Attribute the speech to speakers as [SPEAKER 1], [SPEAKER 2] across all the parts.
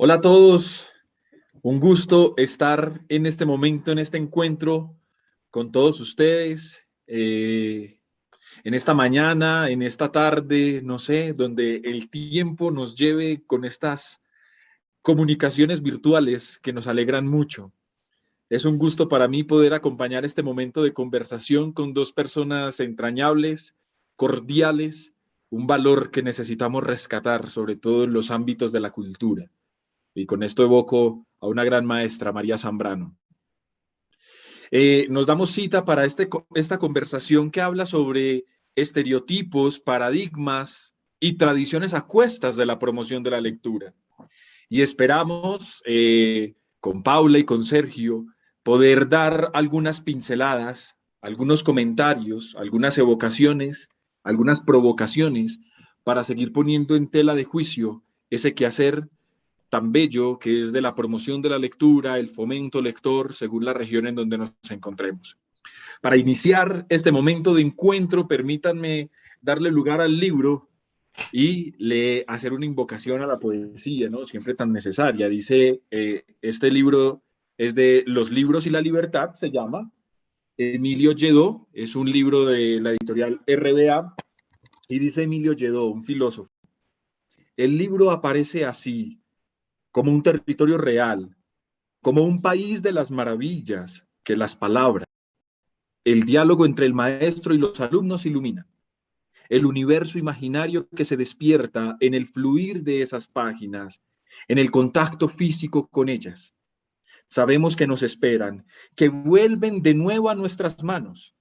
[SPEAKER 1] Hola a todos, un gusto estar en este momento, en este encuentro con todos ustedes, en esta mañana, en esta tarde, no sé, donde el tiempo nos lleve con estas comunicaciones virtuales que nos alegran mucho. Es un gusto para mí poder acompañar este momento de conversación con dos personas entrañables, cordiales, un valor que necesitamos rescatar, sobre todo en los ámbitos de la cultura. Y con esto evoco a una gran maestra, María Zambrano. Nos damos cita para esta conversación que habla sobre estereotipos, paradigmas y tradiciones a cuestas de la promoción de la lectura. Y esperamos, con Paula y con Sergio, poder dar algunas pinceladas, algunos comentarios, algunas evocaciones, algunas provocaciones para seguir poniendo en tela de juicio ese quehacer tan bello que es de la promoción de la lectura, el fomento lector, según la región en donde nos encontremos. Para iniciar este momento de encuentro, permítanme darle lugar al libro y hacer una invocación a la poesía, ¿no? Siempre tan necesaria. Dice, este libro es de Los libros y la libertad, se llama. Emilio Lledó, es un libro de la editorial RDA, y dice Emilio Lledó, un filósofo. El libro aparece así, como un territorio real, como un país de las maravillas que las palabras, el diálogo entre el maestro y los alumnos ilumina, el universo imaginario que se despierta en el fluir de esas páginas, en el contacto físico con ellas. Sabemos que nos esperan, que vuelven de nuevo a nuestras manos.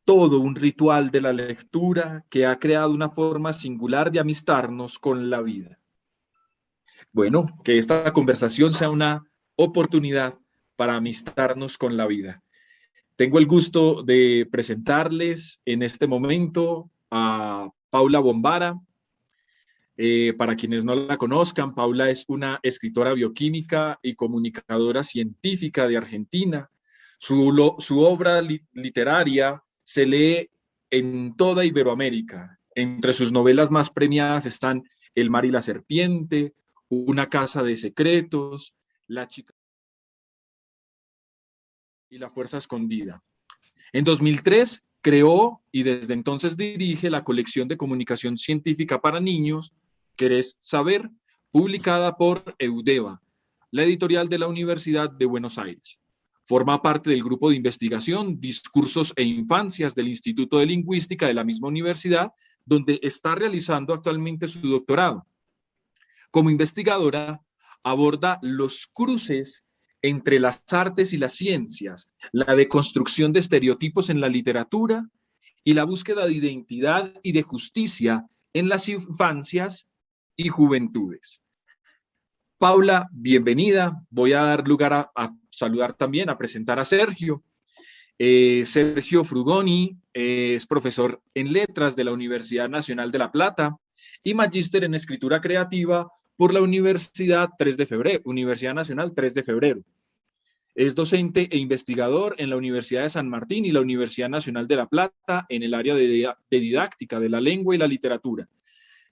[SPEAKER 1] Todo un ritual de la lectura que ha creado una forma singular de amistarnos con la vida. Bueno, que esta conversación sea una oportunidad para amistarnos con la vida. Tengo el gusto de presentarles en este momento a Paula Bombara. Para quienes no la conozcan, Paula es una escritora bioquímica y comunicadora científica de Argentina. Su obra literaria se lee en toda Iberoamérica. Entre sus novelas más premiadas están El mar y la serpiente, Una casa de secretos, La chica y La fuerza escondida. En 2003 creó y desde entonces dirige la colección de comunicación científica para niños, ¿Querés saber?, publicada por Eudeva, la editorial de la Universidad de Buenos Aires. Forma parte del grupo de investigación Discursos e Infancias del Instituto de Lingüística de la misma universidad, donde está realizando actualmente su doctorado. Como investigadora, aborda los cruces entre las artes y las ciencias, la deconstrucción de estereotipos en la literatura y la búsqueda de identidad y de justicia en las infancias y juventudes. Paula, bienvenida. Voy a dar lugar a saludar también, a presentar a Sergio. Sergio Frugoni es profesor en letras de la Universidad Nacional de La Plata y magíster en escritura creativa por la Universidad Nacional 3 de Febrero. Es docente e investigador en la Universidad de San Martín y la Universidad Nacional de La Plata en el área de didáctica de la lengua y la literatura.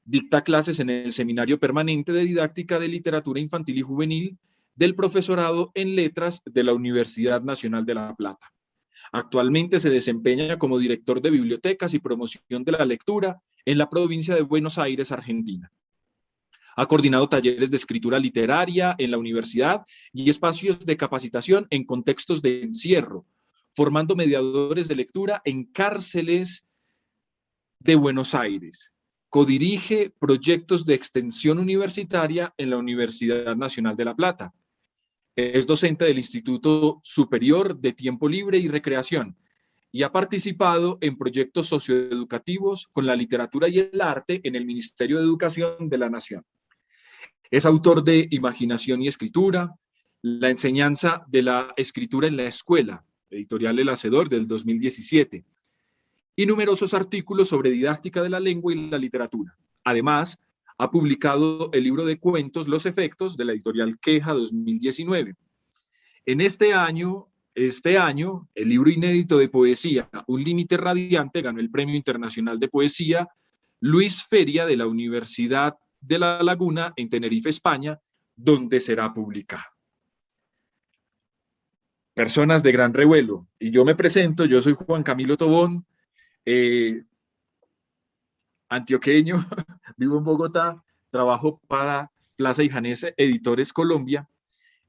[SPEAKER 1] Dicta clases en el Seminario Permanente de Didáctica de Literatura Infantil y Juvenil del Profesorado en Letras de la Universidad Nacional de La Plata. Actualmente se desempeña como director de bibliotecas y promoción de la lectura en la provincia de Buenos Aires, Argentina. Ha coordinado talleres de escritura literaria en la universidad y espacios de capacitación en contextos de encierro, formando mediadores de lectura en cárceles de Buenos Aires. Codirige proyectos de extensión universitaria en la Universidad Nacional de La Plata. Es docente del Instituto Superior de Tiempo Libre y Recreación y ha participado en proyectos socioeducativos con la literatura y el arte en el Ministerio de Educación de la Nación. Es autor de Imaginación y Escritura, La enseñanza de la escritura en la escuela, editorial El Hacedor del 2017, y numerosos artículos sobre didáctica de la lengua y la literatura. Además, ha publicado el libro de cuentos Los Efectos de la editorial Queja 2019. En este año, el libro inédito de poesía, Un límite radiante, ganó el Premio Internacional de Poesía Luis Feria de la Universidad de La Laguna en Tenerife, España, donde será publicado. Personas de gran revuelo. Y yo me presento, yo soy Juan Camilo Tobón, antioqueño, vivo en Bogotá, trabajo para Plaza y Janese Editores Colombia.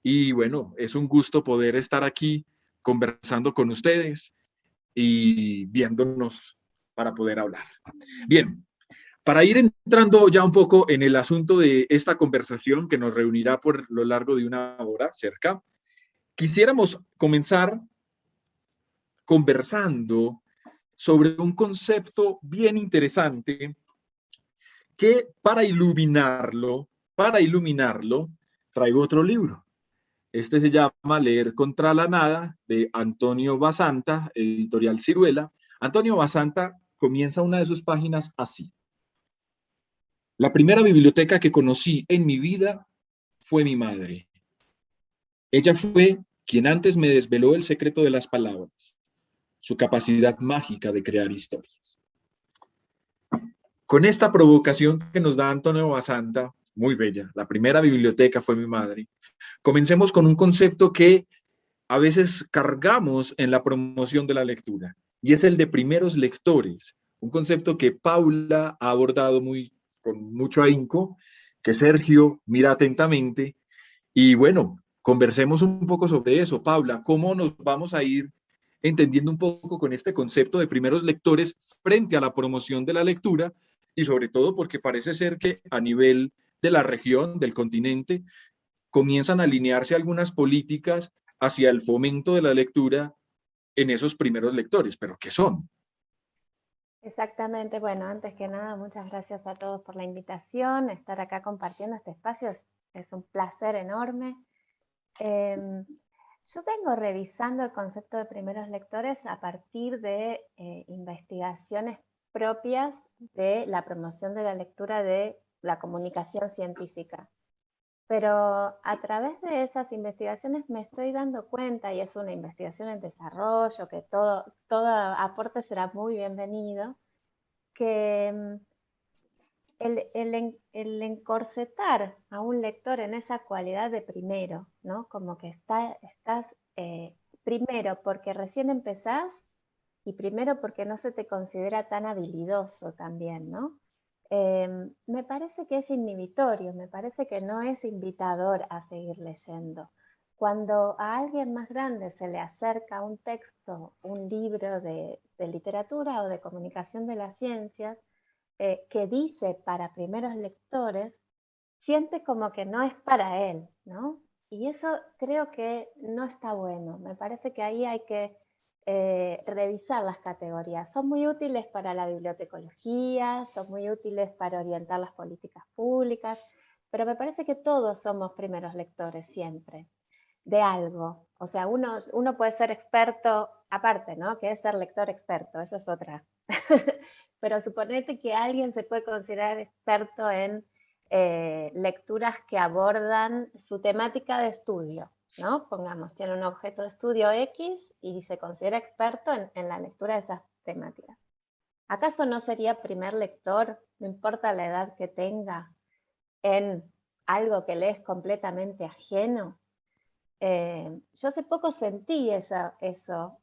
[SPEAKER 1] Y bueno, es un gusto poder estar aquí conversando con ustedes y viéndonos para poder hablar. Bien, para ir entrando ya un poco en el asunto de esta conversación que nos reunirá por lo largo de una hora cerca, quisiéramos comenzar conversando sobre un concepto bien interesante que para iluminarlo, traigo otro libro. Este se llama Leer contra la nada, de Antonio Basanta, editorial Ciruela. Antonio Basanta comienza una de sus páginas así. La primera biblioteca que conocí en mi vida fue mi madre. Ella fue quien antes me desveló el secreto de las palabras, su capacidad mágica de crear historias. Con esta provocación que nos da Antonio Basanta, muy bella, la primera biblioteca fue mi madre, comencemos con un concepto que a veces cargamos en la promoción de la lectura, y es el de primeros lectores, un concepto que Paula ha abordado con mucho ahínco, que Sergio mira atentamente, y bueno, conversemos un poco sobre eso. Paula, ¿cómo nos vamos a ir entendiendo un poco con este concepto de primeros lectores frente a la promoción de la lectura? Y sobre todo porque parece ser que a nivel de la región, del continente, comienzan a alinearse algunas políticas hacia el fomento de la lectura en esos primeros lectores. ¿Pero qué son?
[SPEAKER 2] Exactamente, bueno, antes que nada, muchas gracias a todos por la invitación, estar acá compartiendo este espacio es un placer enorme. Yo vengo revisando el concepto de primeros lectores a partir de investigaciones propias de la promoción de la lectura de la comunicación científica. Pero a través de esas investigaciones me estoy dando cuenta, y es una investigación en desarrollo, que todo aporte será muy bienvenido, que el encorsetar a un lector en esa cualidad de primero, ¿no? Como que estás primero porque recién empezás y primero porque no se te considera tan habilidoso también, ¿no? Me parece que es inhibitorio, me parece que no es invitador a seguir leyendo. Cuando a alguien más grande se le acerca un texto, un libro de literatura o de comunicación de las ciencias, que dice para primeros lectores, siente como que no es para él, ¿no? Y eso creo que no está bueno. Me parece que ahí hay que revisar las categorías. Son muy útiles para la bibliotecología, son muy útiles para orientar las políticas públicas, pero me parece que todos somos primeros lectores siempre, de algo. O sea, uno puede ser experto aparte, ¿no? Que es ser lector experto, eso es otra. Pero suponete que alguien se puede considerar experto en lecturas que abordan su temática de estudio, ¿no? Pongamos, tiene un objeto de estudio X y se considera experto en la lectura de esas temáticas. ¿Acaso no sería primer lector, no importa la edad que tenga, en algo que le es completamente ajeno? Yo hace poco sentí eso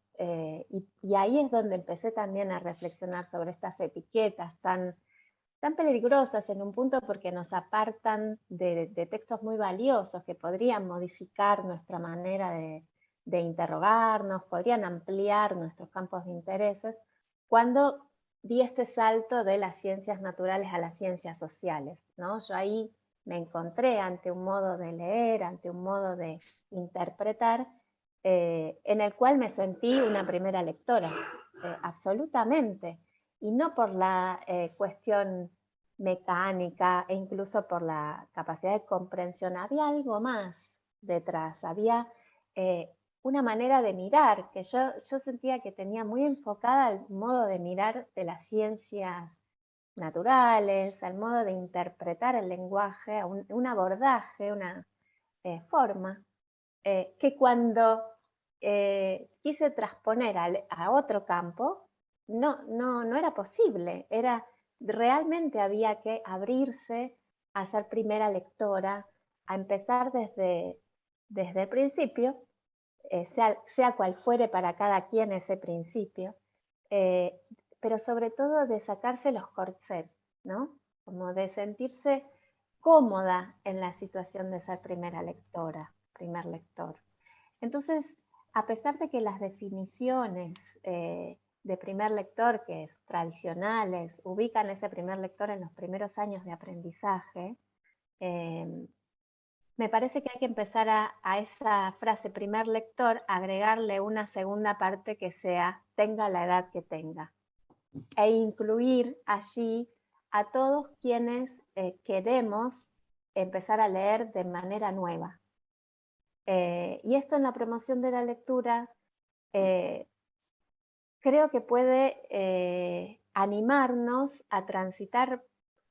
[SPEAKER 2] y ahí es donde empecé también a reflexionar sobre estas etiquetas tan peligrosas en un punto porque nos apartan de textos muy valiosos que podrían modificar nuestra manera de interrogarnos, podrían ampliar nuestros campos de intereses, cuando di este salto de las ciencias naturales a las ciencias sociales, ¿no? Yo ahí me encontré ante un modo de leer, ante un modo de interpretar, en el cual me sentí una primera lectora, absolutamente, y no por la cuestión mecánica e incluso por la capacidad de comprensión. Había algo más detrás, había una manera de mirar que yo sentía que tenía muy enfocada el modo de mirar de las ciencias naturales, al modo de interpretar el lenguaje, un abordaje, una forma, que cuando quise transponer a otro campo, no era posible. Realmente había que abrirse a ser primera lectora, a empezar desde el principio, sea cual fuere para cada quien ese principio, pero sobre todo de sacarse los corsets, ¿no? Como de sentirse cómoda en la situación de ser primera lectora, primer lector. Entonces, a pesar de que las definiciones de primer lector, que es tradicionales, ubican ese primer lector en los primeros años de aprendizaje, me parece que hay que empezar a esa frase primer lector, agregarle una segunda parte que sea tenga la edad que tenga, e incluir allí a todos quienes queremos empezar a leer de manera nueva. Y esto en la promoción de la lectura creo que puede animarnos a transitar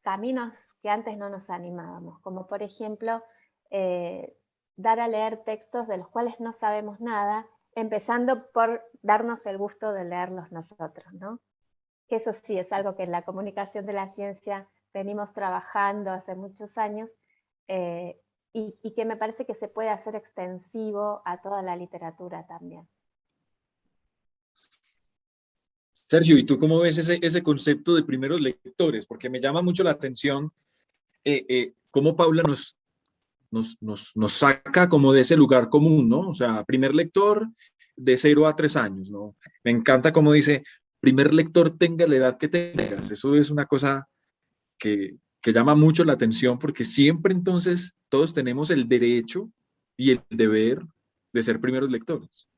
[SPEAKER 2] caminos que antes no nos animábamos, como por ejemplo dar a leer textos de los cuales no sabemos nada, empezando por darnos el gusto de leerlos nosotros, ¿no? Que eso sí es algo que en la comunicación de la ciencia venimos trabajando hace muchos años, y que me parece que se puede hacer extensivo a toda la literatura también.
[SPEAKER 1] Sergio, ¿y tú cómo ves ese concepto de primeros lectores? Porque me llama mucho la atención cómo Paula nos saca como de ese lugar común, ¿no? O sea, primer lector de 0 a 3 años, ¿no? Me encanta como dice, primer lector tenga la edad que tengas. Eso es una cosa que llama mucho la atención porque siempre entonces todos tenemos el derecho y el deber de ser primeros lectores.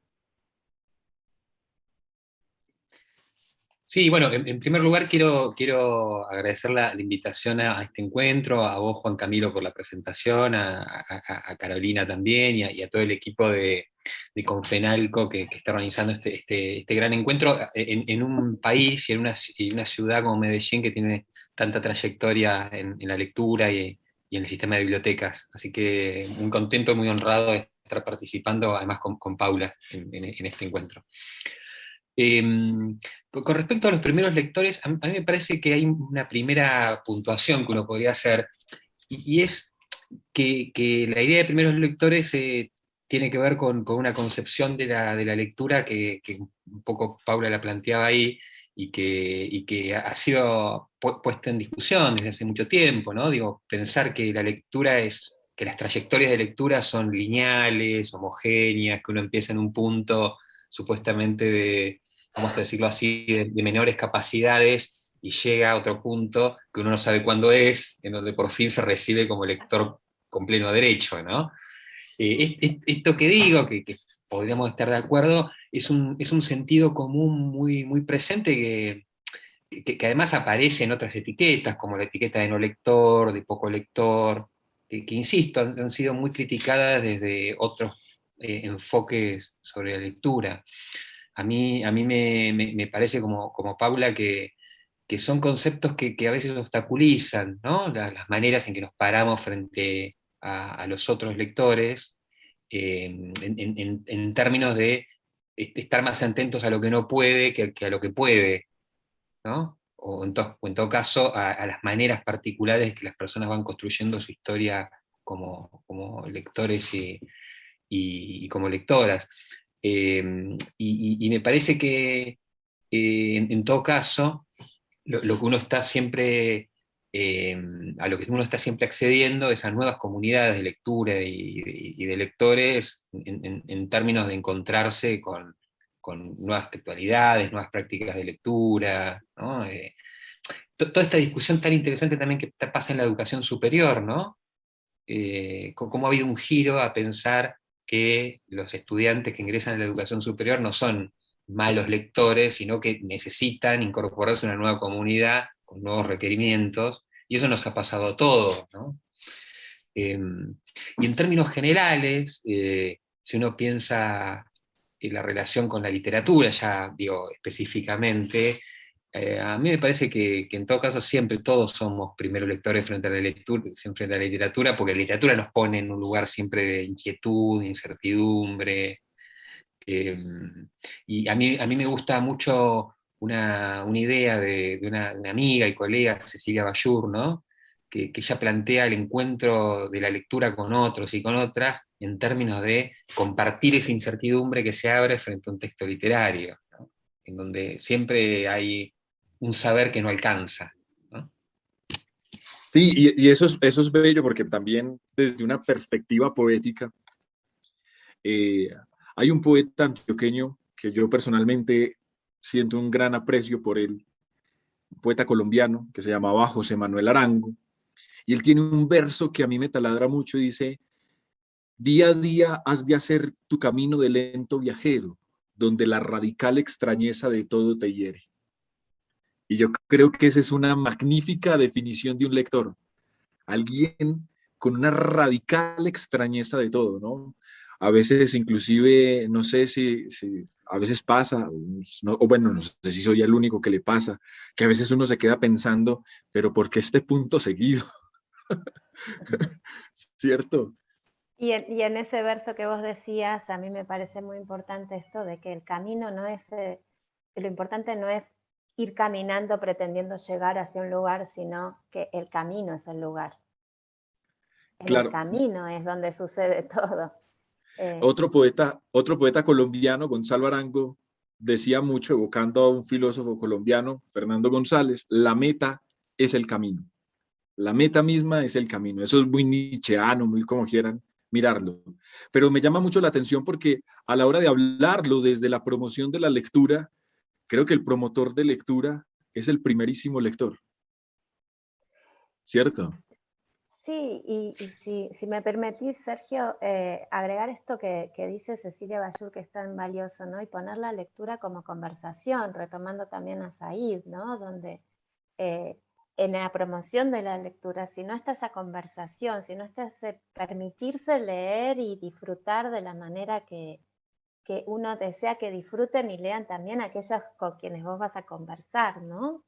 [SPEAKER 3] Sí, bueno, en primer lugar quiero agradecer la invitación a este encuentro, a vos, Juan Camilo, por la presentación, a Carolina también, y a todo el equipo de Confenalco que está organizando este gran encuentro en un país y en una ciudad como Medellín que tiene tanta trayectoria en la lectura y en el sistema de bibliotecas. Así que muy contento, muy honrado de estar participando, además con Paula, en este encuentro. Eh, con respecto a los primeros lectores, a mí me parece que hay una primera puntuación que uno podría hacer, y es que la idea de primeros lectores tiene que ver con una concepción de la lectura que un poco Paula la planteaba ahí, y que ha sido puesta en discusión desde hace mucho tiempo, ¿no? Digo, pensar que la lectura que las trayectorias de lectura son lineales, homogéneas, que uno empieza en un punto supuestamente vamos a decirlo así, de menores capacidades, y llega a otro punto que uno no sabe cuándo es, en donde por fin se recibe como lector con pleno derecho, ¿no? Esto que digo, que podríamos estar de acuerdo, es un sentido común muy presente que además aparece en otras etiquetas, como la etiqueta de no lector, de poco lector, que insisto, han sido muy criticadas desde otros enfoques sobre la lectura. A mí me parece como Paula que son conceptos que a veces obstaculizan, ¿no? Las maneras en que nos paramos frente a los otros lectores, en términos de estar más atentos a lo que no puede que a lo que puede, ¿no? O en todo caso a las maneras particulares que las personas van construyendo su historia como lectores y como lectoras. Y me parece que en todo caso, lo que uno está siempre, a lo que uno está siempre accediendo es a nuevas comunidades de lectura y de lectores en términos de encontrarse con nuevas textualidades, nuevas prácticas de lectura, ¿no? Toda esta discusión tan interesante también que pasa en la educación superior, ¿no? Cómo ha habido un giro a pensar que los estudiantes que ingresan a la educación superior no son malos lectores, sino que necesitan incorporarse a una nueva comunidad con nuevos requerimientos, y eso nos ha pasado a todos, ¿no? Y en términos generales, si uno piensa en la relación con la literatura, ya digo específicamente, a mí me parece que en todo caso siempre todos somos primeros lectores frente a la lectura, frente a la literatura, porque la literatura nos pone en un lugar siempre de inquietud, de incertidumbre. eh, y a mí me gusta mucho una idea de una amiga y colega, Cecilia Bayur, ¿no? que ella plantea el encuentro de la lectura con otros y con otras en términos de compartir esa incertidumbre que se abre frente a un texto literario, ¿no? En donde siempre hay un saber que no alcanza, ¿no?
[SPEAKER 1] Sí, y eso es bello porque también desde una perspectiva poética, eh, hay un poeta antioqueño que yo personalmente siento un gran aprecio por él, un poeta colombiano que se llamaba José Manuel Arango, y él tiene un verso que a mí me taladra mucho y dice: día a día has de hacer tu camino de lento viajero, donde la radical extrañeza de todo te hiere. Y yo creo que esa es una magnífica definición de un lector. Alguien con una radical extrañeza de todo, ¿no? A veces inclusive, no sé si a veces pasa, no, o bueno, no sé si soy el único que le pasa, que a veces uno se queda pensando, pero ¿por qué este punto seguido? ¿Cierto?
[SPEAKER 2] Y en ese verso que vos decías, a mí me parece muy importante esto de que el camino no es, que lo importante no es ir caminando pretendiendo llegar hacia un lugar, sino que el camino es el lugar. En el
[SPEAKER 1] Claro.
[SPEAKER 2] camino es donde sucede todo.
[SPEAKER 1] Otro poeta colombiano, Gonzalo Arango, decía mucho, evocando a un filósofo colombiano, Fernando González: la meta es el camino. La meta misma es el camino. Eso es muy nietzscheano, muy como quieran mirarlo. Pero me llama mucho la atención porque a la hora de hablarlo desde la promoción de la lectura, creo que el promotor de lectura es el primerísimo lector, ¿cierto?
[SPEAKER 2] Sí, y si me permitís, Sergio, agregar esto que dice Cecilia Bayur, que es tan valioso, ¿no? Y poner la lectura como conversación, retomando también a Said, ¿no? Donde eh, en la promoción de la lectura, si no está esa conversación, si no está ese permitirse leer y disfrutar de la manera que uno desea que disfruten y lean también aquellos con quienes vos vas a conversar, ¿no?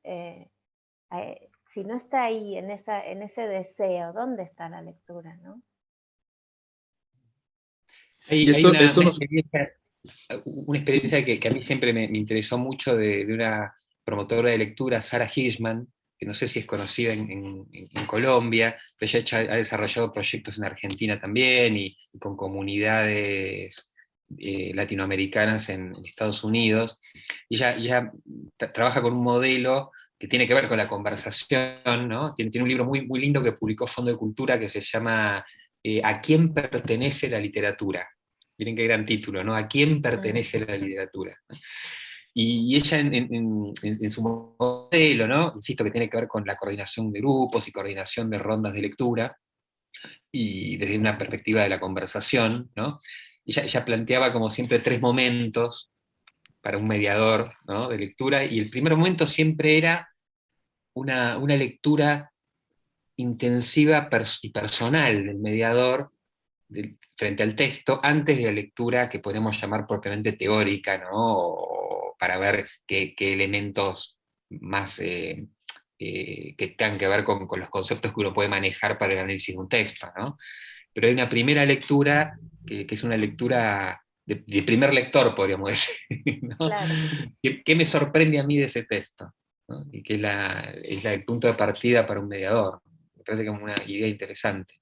[SPEAKER 2] Si no está ahí, en ese deseo, ¿dónde está la lectura, no?
[SPEAKER 1] Y
[SPEAKER 3] Hay
[SPEAKER 1] esto nos...
[SPEAKER 3] una experiencia que a mí siempre me interesó mucho de una promotora de lectura, Sarah Hirschman, que no sé si es conocida en Colombia, pero ella ha desarrollado proyectos en Argentina también y con comunidades latinoamericanas en Estados Unidos. Y ella trabaja con un modelo que tiene que ver con la conversación, ¿no? Tiene un libro muy lindo que publicó Fondo de Cultura que se llama ¿A quién pertenece la literatura? Miren qué gran título, ¿no? ¿A quién pertenece la literatura? Y ella en su modelo, ¿no? Insisto que tiene que ver con la coordinación de grupos y coordinación de rondas de lectura, y desde una perspectiva de la conversación, ¿no? Ella planteaba como siempre tres momentos para un mediador, ¿no? De lectura, y el primer momento siempre era una lectura intensiva y personal del mediador frente al texto, antes de la lectura que podemos llamar propiamente teórica, ¿no? O para ver qué elementos más que tengan que ver con los conceptos que uno puede manejar para el análisis de un texto, ¿no? Pero hay una primera lectura que es una lectura de primer lector, podríamos decir, ¿no?
[SPEAKER 2] Claro,
[SPEAKER 3] ¿Qué me sorprende a mí de ese texto? ¿No? Y que es el punto de partida para un mediador. Me parece que es una idea interesante.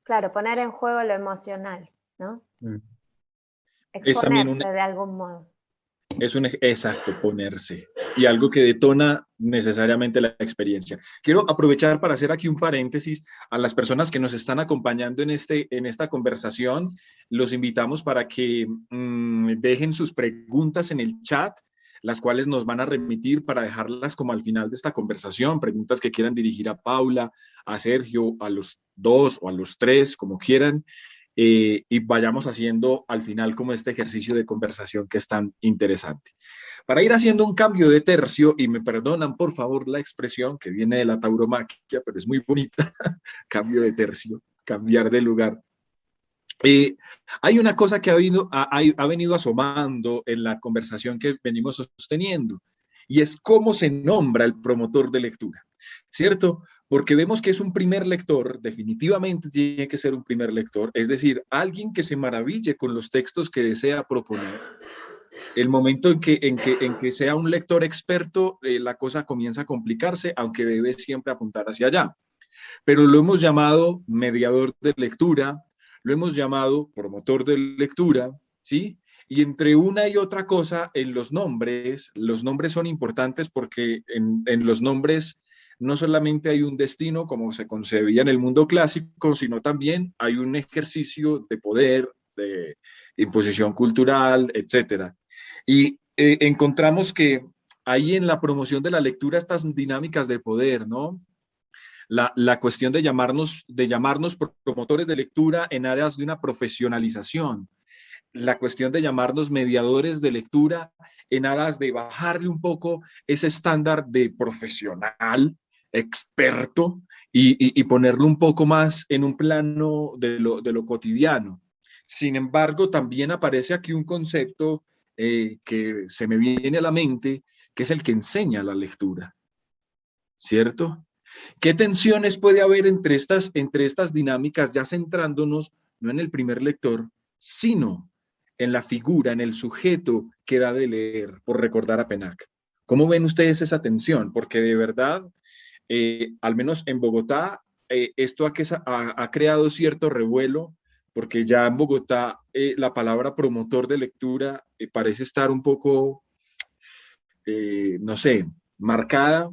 [SPEAKER 2] claro, poner en juego lo emocional, ¿no?
[SPEAKER 3] Mm.
[SPEAKER 1] Es también un
[SPEAKER 2] Exponerse de algún modo.
[SPEAKER 1] Es un exacto ponerse y algo que detona necesariamente la experiencia. Quiero aprovechar para hacer aquí un paréntesis a las personas que nos están acompañando en esta conversación. Los invitamos para que dejen sus preguntas en el chat, las cuales nos van a remitir para dejarlas como al final de esta conversación, preguntas que quieran dirigir a Paula, a Sergio, a los dos o a los tres, como quieran. Y vayamos haciendo al final como este ejercicio de conversación que es tan interesante. Para ir haciendo un cambio de tercio, y me perdonan por favor la expresión que viene de la tauromaquia, pero es muy bonita, cambio de tercio, cambiar de lugar. Hay una cosa que ha venido asomando en la conversación que venimos sosteniendo, y es cómo se nombra el promotor de lectura, ¿cierto? Porque vemos que es un primer lector, definitivamente tiene que ser un primer lector, es decir, alguien que se maraville con los textos que desea proponer. El momento en que sea un lector experto, la cosa comienza a complicarse, aunque debe siempre apuntar hacia allá. pero lo hemos llamado mediador de lectura, lo hemos llamado promotor de lectura, ¿sí? Y entre una y otra cosa, en los nombres son importantes porque en los nombres no solamente hay un destino como se concebía en el mundo clásico, sino también hay un ejercicio de poder, de imposición cultural, etcétera. Y encontramos que ahí en la promoción de la lectura estas dinámicas de poder, ¿no? La cuestión de llamarnos promotores de lectura en áreas de una profesionalización, la cuestión de llamarnos mediadores de lectura en aras de bajarle un poco ese estándar de profesional, experto, y ponerlo un poco más en un plano de lo cotidiano. Sin embargo, también aparece aquí un concepto que se me viene a la mente, que es el que enseña la lectura, ¿cierto? ¿Qué tensiones puede haber entre estas dinámicas, ya centrándonos no en el primer lector, sino en la figura, en el sujeto que da de leer, por recordar a Penac? ¿Cómo ven ustedes esa tensión? Porque de verdad, al menos en Bogotá, esto ha creado cierto revuelo, porque ya en Bogotá la palabra promotor de lectura parece estar un poco, no sé, marcada,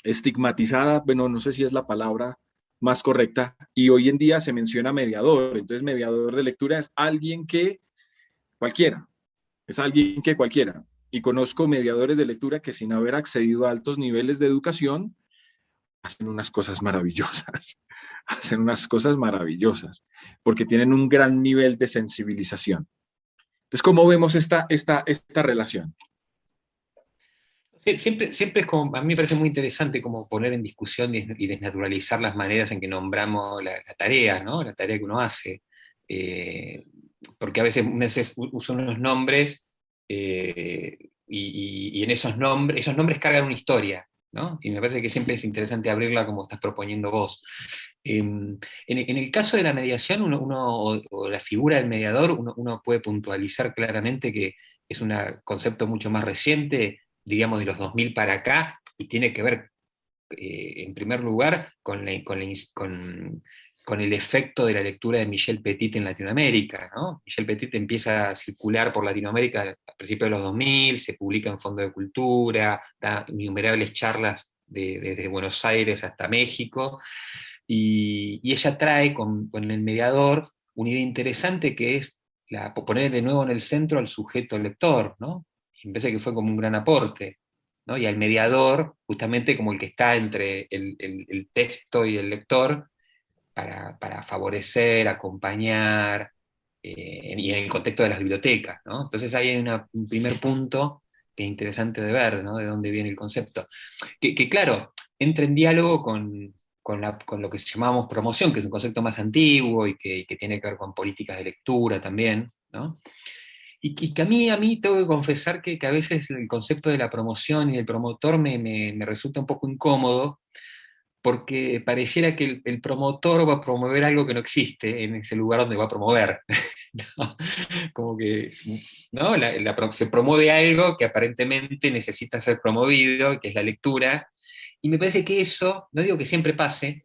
[SPEAKER 1] estigmatizada, bueno, no sé si es la palabra más correcta, y hoy en día se menciona mediador. Entonces mediador de lectura es alguien que cualquiera, es alguien que cualquiera. Y conozco mediadores de lectura que sin haber accedido a altos niveles de educación, hacen unas cosas maravillosas, hacen unas cosas maravillosas, porque tienen un gran nivel de sensibilización. Entonces, ¿cómo vemos esta relación?
[SPEAKER 3] Siempre es como, a mí me parece muy interesante como poner en discusión y desnaturalizar las maneras en que nombramos la tarea, ¿no? La tarea que uno hace. Eh, Porque a veces usa unos nombres y en esos nombres cargan una historia, ¿no? Y me parece que siempre es interesante abrirla como estás proponiendo vos. En el caso de la mediación o la figura del mediador, uno puede puntualizar claramente que es un concepto mucho más reciente, digamos de los 2000 para acá, y tiene que ver, en primer lugar, con el efecto de la lectura de Michel Petit en Latinoamérica, ¿no? Michel Petit empieza a circular por Latinoamérica a principios de los 2000, se publica en Fondo de Cultura, da innumerables charlas desde Buenos Aires hasta México, y ella trae con el mediador una idea interesante que es poner de nuevo en el centro al sujeto lector, ¿no? Y me parece que fue como un gran aporte, ¿no? Y al mediador, justamente como el que está entre el texto y el lector, para favorecer, acompañar, y en el contexto de las bibliotecas, ¿no? Entonces ahí hay un primer punto que es interesante de ver, ¿no? De dónde viene el concepto. Que claro, entra en diálogo con lo que llamamos promoción, que es un concepto más antiguo y que tiene que ver con políticas de lectura también, ¿no? Y que a mí tengo que confesar que a veces el concepto de la promoción y el promotor me resulta un poco incómodo, porque pareciera que el promotor va a promover algo que no existe en ese lugar donde va a promover. ¿No? Como que, ¿no? Se promueve algo que aparentemente necesita ser promovido, que es la lectura, y me parece que eso, no digo que siempre pase,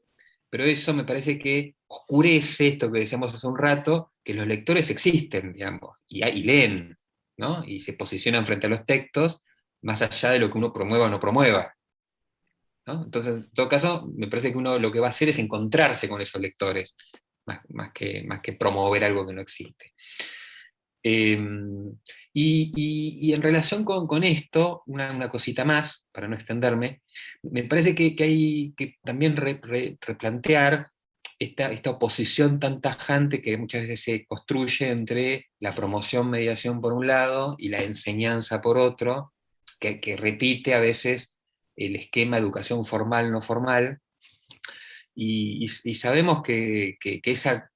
[SPEAKER 3] pero eso me parece que oscurece esto que decíamos hace un rato, que los lectores existen, digamos, y leen, ¿no? Y se posicionan frente a los textos, más allá de lo que uno promueva o no promueva, ¿no? Entonces, en todo caso, me parece que uno lo que va a hacer es encontrarse con esos lectores, más que promover algo que no existe. Eh, y en relación con esto, una cosita más, para no extenderme, me parece que hay que también replantear esta oposición tan tajante que muchas veces se construye entre la promoción-mediación por un lado y la enseñanza por otro, que repite a veces el esquema educación formal-no formal, y sabemos que esa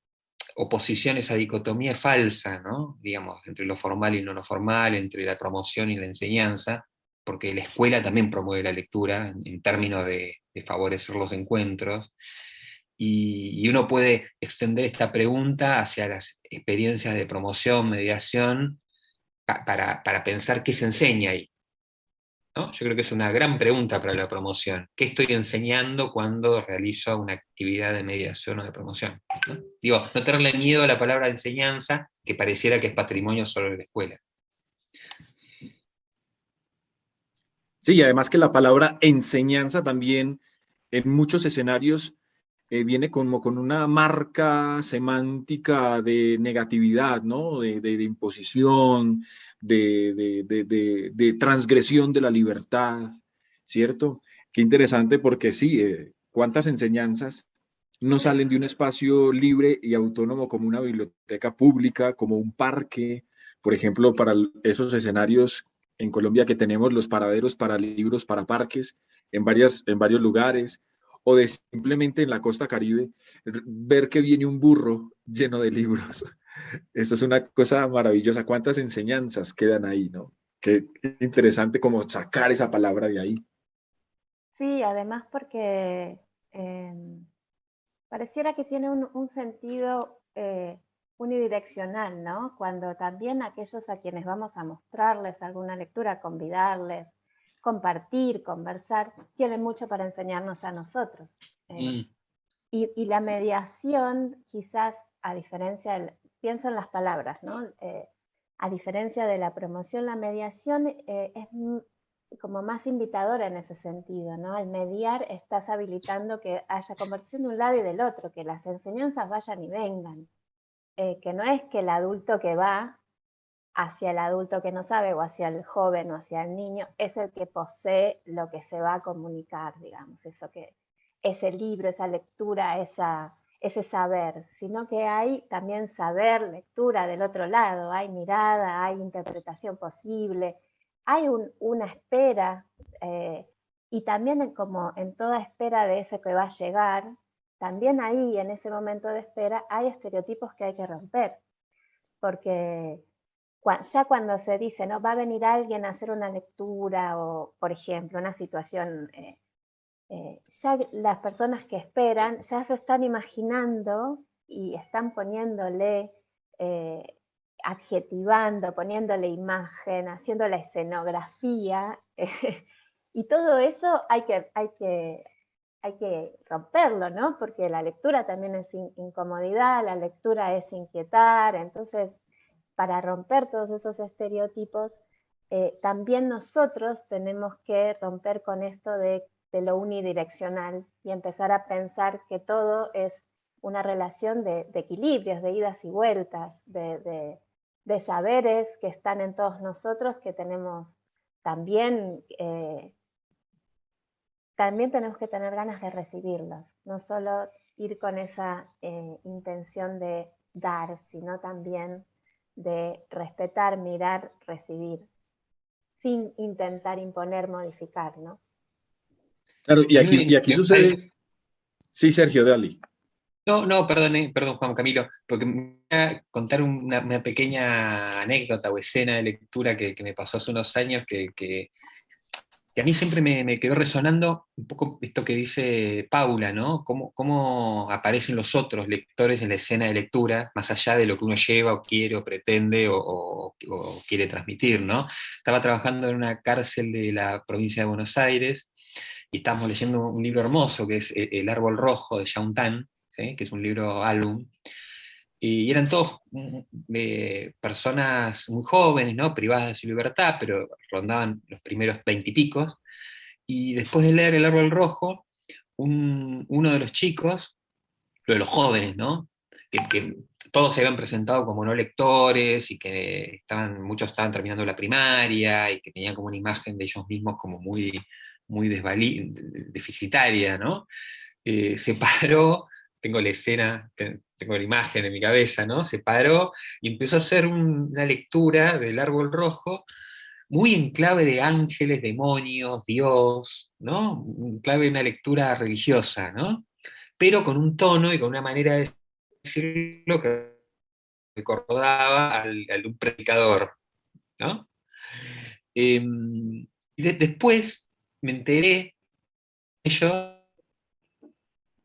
[SPEAKER 3] oposición, esa dicotomía es falsa, ¿no? Digamos, entre lo formal y lo no formal, entre la promoción y la enseñanza, porque la escuela también promueve la lectura en términos de favorecer los encuentros, y uno puede extender esta pregunta hacia las experiencias de promoción, mediación, para pensar qué se enseña ahí, ¿no? Yo creo que es una gran pregunta para la promoción. ¿Qué estoy enseñando cuando realizo una actividad de mediación o de promoción? ¿No? Digo, no tenerle miedo a la palabra enseñanza, que pareciera que es patrimonio solo de la escuela.
[SPEAKER 1] Sí, y además que la palabra enseñanza también en muchos escenarios viene como con una marca semántica de negatividad, ¿no? De imposición, de transgresión de la libertad, ¿cierto? Qué interesante porque sí, cuántas enseñanzas no salen de un espacio libre y autónomo como una biblioteca pública, como un parque, por ejemplo, para esos escenarios en Colombia que tenemos los paraderos para libros, para parques, en varios lugares, o de simplemente en la costa Caribe, ver que viene un burro lleno de libros. Eso es una cosa maravillosa. ¿Cuántas enseñanzas quedan ahí, no? Qué interesante como sacar esa palabra de ahí.
[SPEAKER 2] Sí, además porque pareciera que tiene un sentido unidireccional, ¿no? Cuando también aquellos a quienes vamos a mostrarles alguna lectura, convidarles, compartir, conversar, tienen mucho para enseñarnos a nosotros. Y la mediación, quizás, a diferencia, pienso en las palabras, ¿no? A diferencia de la promoción, la mediación es como más invitadora en ese sentido, ¿no? Al mediar estás habilitando que haya conversación de un lado y del otro, que las enseñanzas vayan y vengan, que no es que el adulto que va hacia el adulto que no sabe o hacia el joven o hacia el niño es el que posee lo que se va a comunicar, digamos, eso que ese libro, esa lectura, ese saber, sino que hay también saber, lectura del otro lado, hay mirada, hay interpretación posible, hay una espera y también como en toda espera de ese que va a llegar, también ahí en ese momento de espera hay estereotipos que hay que romper, porque ya cuando se dice, ¿no? Va a venir alguien a hacer una lectura o, por ejemplo, una situación, ya las personas que esperan ya se están imaginando y están poniéndole, eh, adjetivando, poniéndole imagen, haciendo la escenografía, y todo eso hay que romperlo, ¿no? Porque la lectura también es incomodidad, la lectura es inquietar, entonces para romper todos esos estereotipos, también nosotros tenemos que romper con esto de lo unidireccional y empezar a pensar que todo es una relación de equilibrios, de idas y vueltas, de saberes que están en todos nosotros, que tenemos también, también tenemos que tener ganas de recibirlos, no solo ir con esa intención de dar, sino también de respetar, mirar, recibir, sin intentar imponer, modificar, ¿no?
[SPEAKER 1] Claro,
[SPEAKER 3] A mí
[SPEAKER 1] y aquí sucede. Sí, Sergio, dale.
[SPEAKER 3] No, perdón Juan Camilo, porque me voy a contar una pequeña anécdota o escena de lectura que me pasó hace unos años que a mí siempre me quedó resonando un poco esto que dice Paula, ¿no? Cómo aparecen los otros lectores en la escena de lectura, más allá de lo que uno lleva o quiere o pretende o quiere transmitir, ¿no? Estaba trabajando en una cárcel de la provincia de Buenos Aires y estábamos leyendo un libro hermoso que es El árbol rojo de Tan, ¿sí? Que es un libro álbum, y eran todos personas muy jóvenes, ¿no? Privadas de su libertad, pero rondaban los primeros 20 y picos, y después de leer El árbol rojo, uno de los chicos, de los jóvenes, ¿no? Que todos se habían presentado como no lectores y que muchos estaban terminando la primaria y que tenían como una imagen de ellos mismos como muy deficitaria, ¿no? Se paró, tengo la escena, tengo la imagen en mi cabeza, ¿no? Se paró y empezó a hacer una lectura del árbol rojo muy en clave de ángeles, demonios, Dios, ¿no? En clave de una lectura religiosa, ¿no? Pero con un tono y con una manera de decirlo que recordaba al de un predicador, ¿no? Y después me enteré, yo,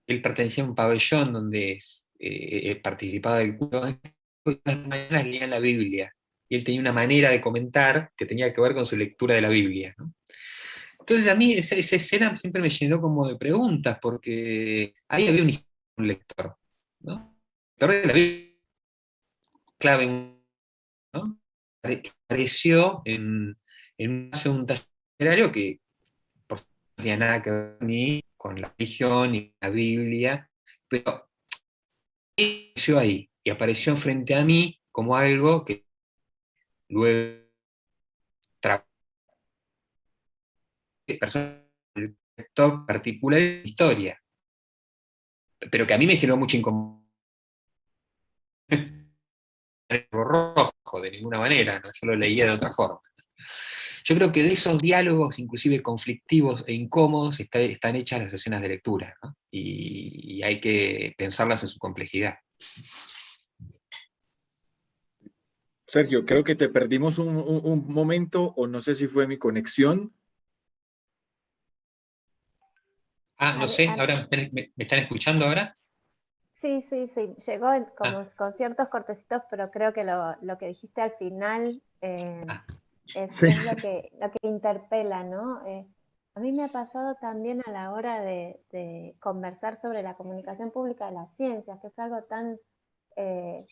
[SPEAKER 3] él pertenecía a un pabellón donde participaba del culto, y las mañanas leía la Biblia, y él tenía una manera de comentar que tenía que ver con su lectura de la Biblia, ¿no? Entonces a mí esa escena siempre me llenó como de preguntas, porque ahí había un lector, ¿no? Un lector de la Biblia, clave, ¿no? Que apareció un taller literario que por supuesto, no tenía nada que ver ni con la religión ni con la Biblia, pero apareció ahí y apareció frente a mí como algo que luego trajo personas del lector particular de la historia, pero que a mí me generó mucha incomodidad rojo de ninguna manera, ¿no? Yo lo leía de otra forma. Yo creo que de esos diálogos, inclusive conflictivos e incómodos, están hechas las escenas de lectura, ¿no? Y hay que pensarlas en su complejidad.
[SPEAKER 1] Sergio, creo que te perdimos un momento, o no sé si fue mi conexión.
[SPEAKER 3] No sé, ahora me están escuchando ahora.
[SPEAKER 2] Sí, sí, sí, llegó como con ciertos cortecitos, pero creo que lo que dijiste al final
[SPEAKER 1] Sí.
[SPEAKER 2] es lo que interpela, ¿no? A mí me ha pasado también a la hora de conversar sobre la comunicación pública de las ciencias, que es algo eh,